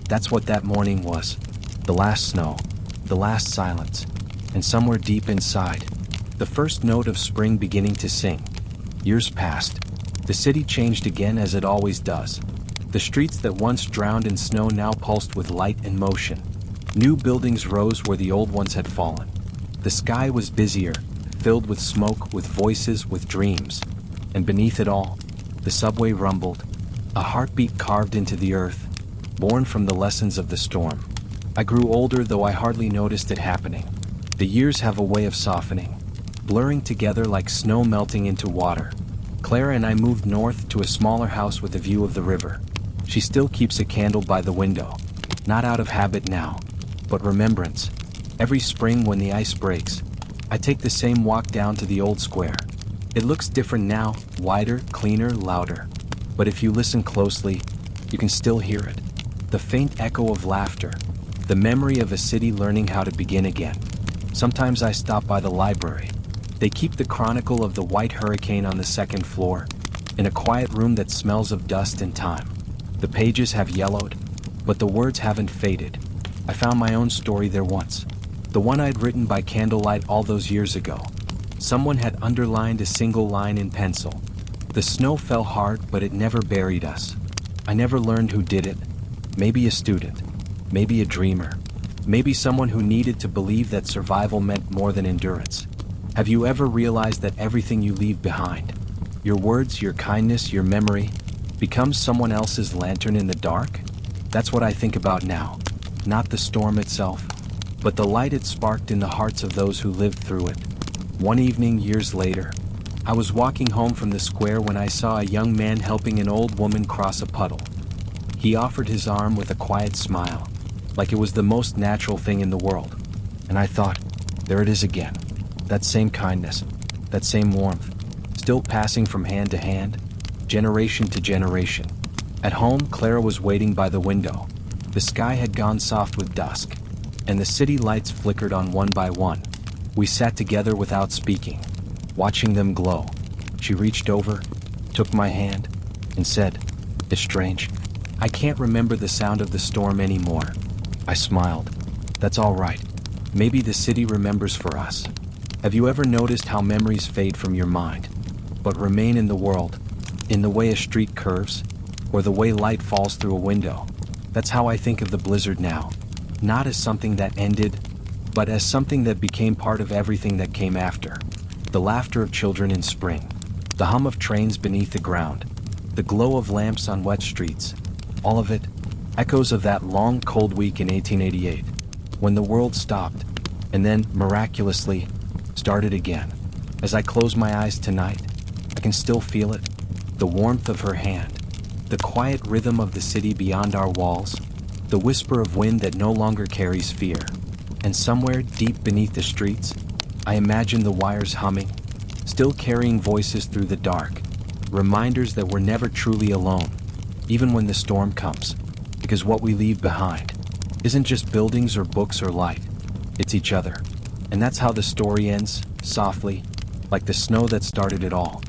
That's what that morning was. The last snow, the last silence, and somewhere deep inside, the first note of spring beginning to sing. Years passed. The city changed again as it always does. The streets that once drowned in snow now pulsed with light and motion. New buildings rose where the old ones had fallen. The sky was busier, filled with smoke, with voices, with dreams. And beneath it all, The subway rumbled, a heartbeat carved into the earth, born from the lessons of the storm. I grew older, though I hardly noticed it happening. The years have a way of softening, blurring together like snow melting into water. Clara and I moved north to a smaller house with a view of the river. She still keeps a candle by the window, not out of habit now, but remembrance. Every spring when the ice breaks, I take the same walk down to the old square. It looks different now, wider, cleaner, louder. But if you listen closely, you can still hear it. The faint echo of laughter, the memory of a city learning how to begin again. Sometimes I stop by the library. They keep the chronicle of the white hurricane on the second floor, in a quiet room that smells of dust and time. The pages have yellowed, but the words haven't faded. I found my own story there once, the one I'd written by candlelight all those years ago. Someone had underlined a single line in pencil. The snow fell hard, but it never buried us. I never learned who did it. Maybe a student, maybe a dreamer, maybe someone who needed to believe that survival meant more than endurance. Have you ever realized that everything you leave behind, your words, your kindness, your memory, becomes someone else's lantern in the dark? That's what I think about now. Not the storm itself, but the light it sparked in the hearts of those who lived through it. One evening, years later, I was walking home from the square when I saw a young man helping an old woman cross a puddle. He offered his arm with a quiet smile, like it was the most natural thing in the world. And I thought, there it is again. That same kindness, that same warmth, still passing from hand to hand, generation to generation. At home, Clara was waiting by the window. The sky had gone soft with dusk, and the city lights flickered on one by one. We sat together without speaking, watching them glow. She reached over, took my hand, and said, "It's strange. I can't remember the sound of the storm anymore." I smiled. That's all right. Maybe the city remembers for us. Have you ever noticed how memories fade from your mind, but remain in the world, in the way a street curves, or the way light falls through a window? That's how I think of the blizzard now. Not as something that ended, but as something that became part of everything that came after. The laughter of children in spring, the hum of trains beneath the ground, the glow of lamps on wet streets, all of it, echoes of that long, cold week in 1888, when the world stopped, and then, miraculously, started again. As I close my eyes tonight, I can still feel it, the warmth of her hand, the quiet rhythm of the city beyond our walls, the whisper of wind that no longer carries fear. And somewhere deep beneath the streets, I imagine the wires humming, still carrying voices through the dark, reminders that we're never truly alone, even when the storm comes. Because what we leave behind isn't just buildings or books or light, it's each other. And that's how the story ends, softly, like the snow that started it all.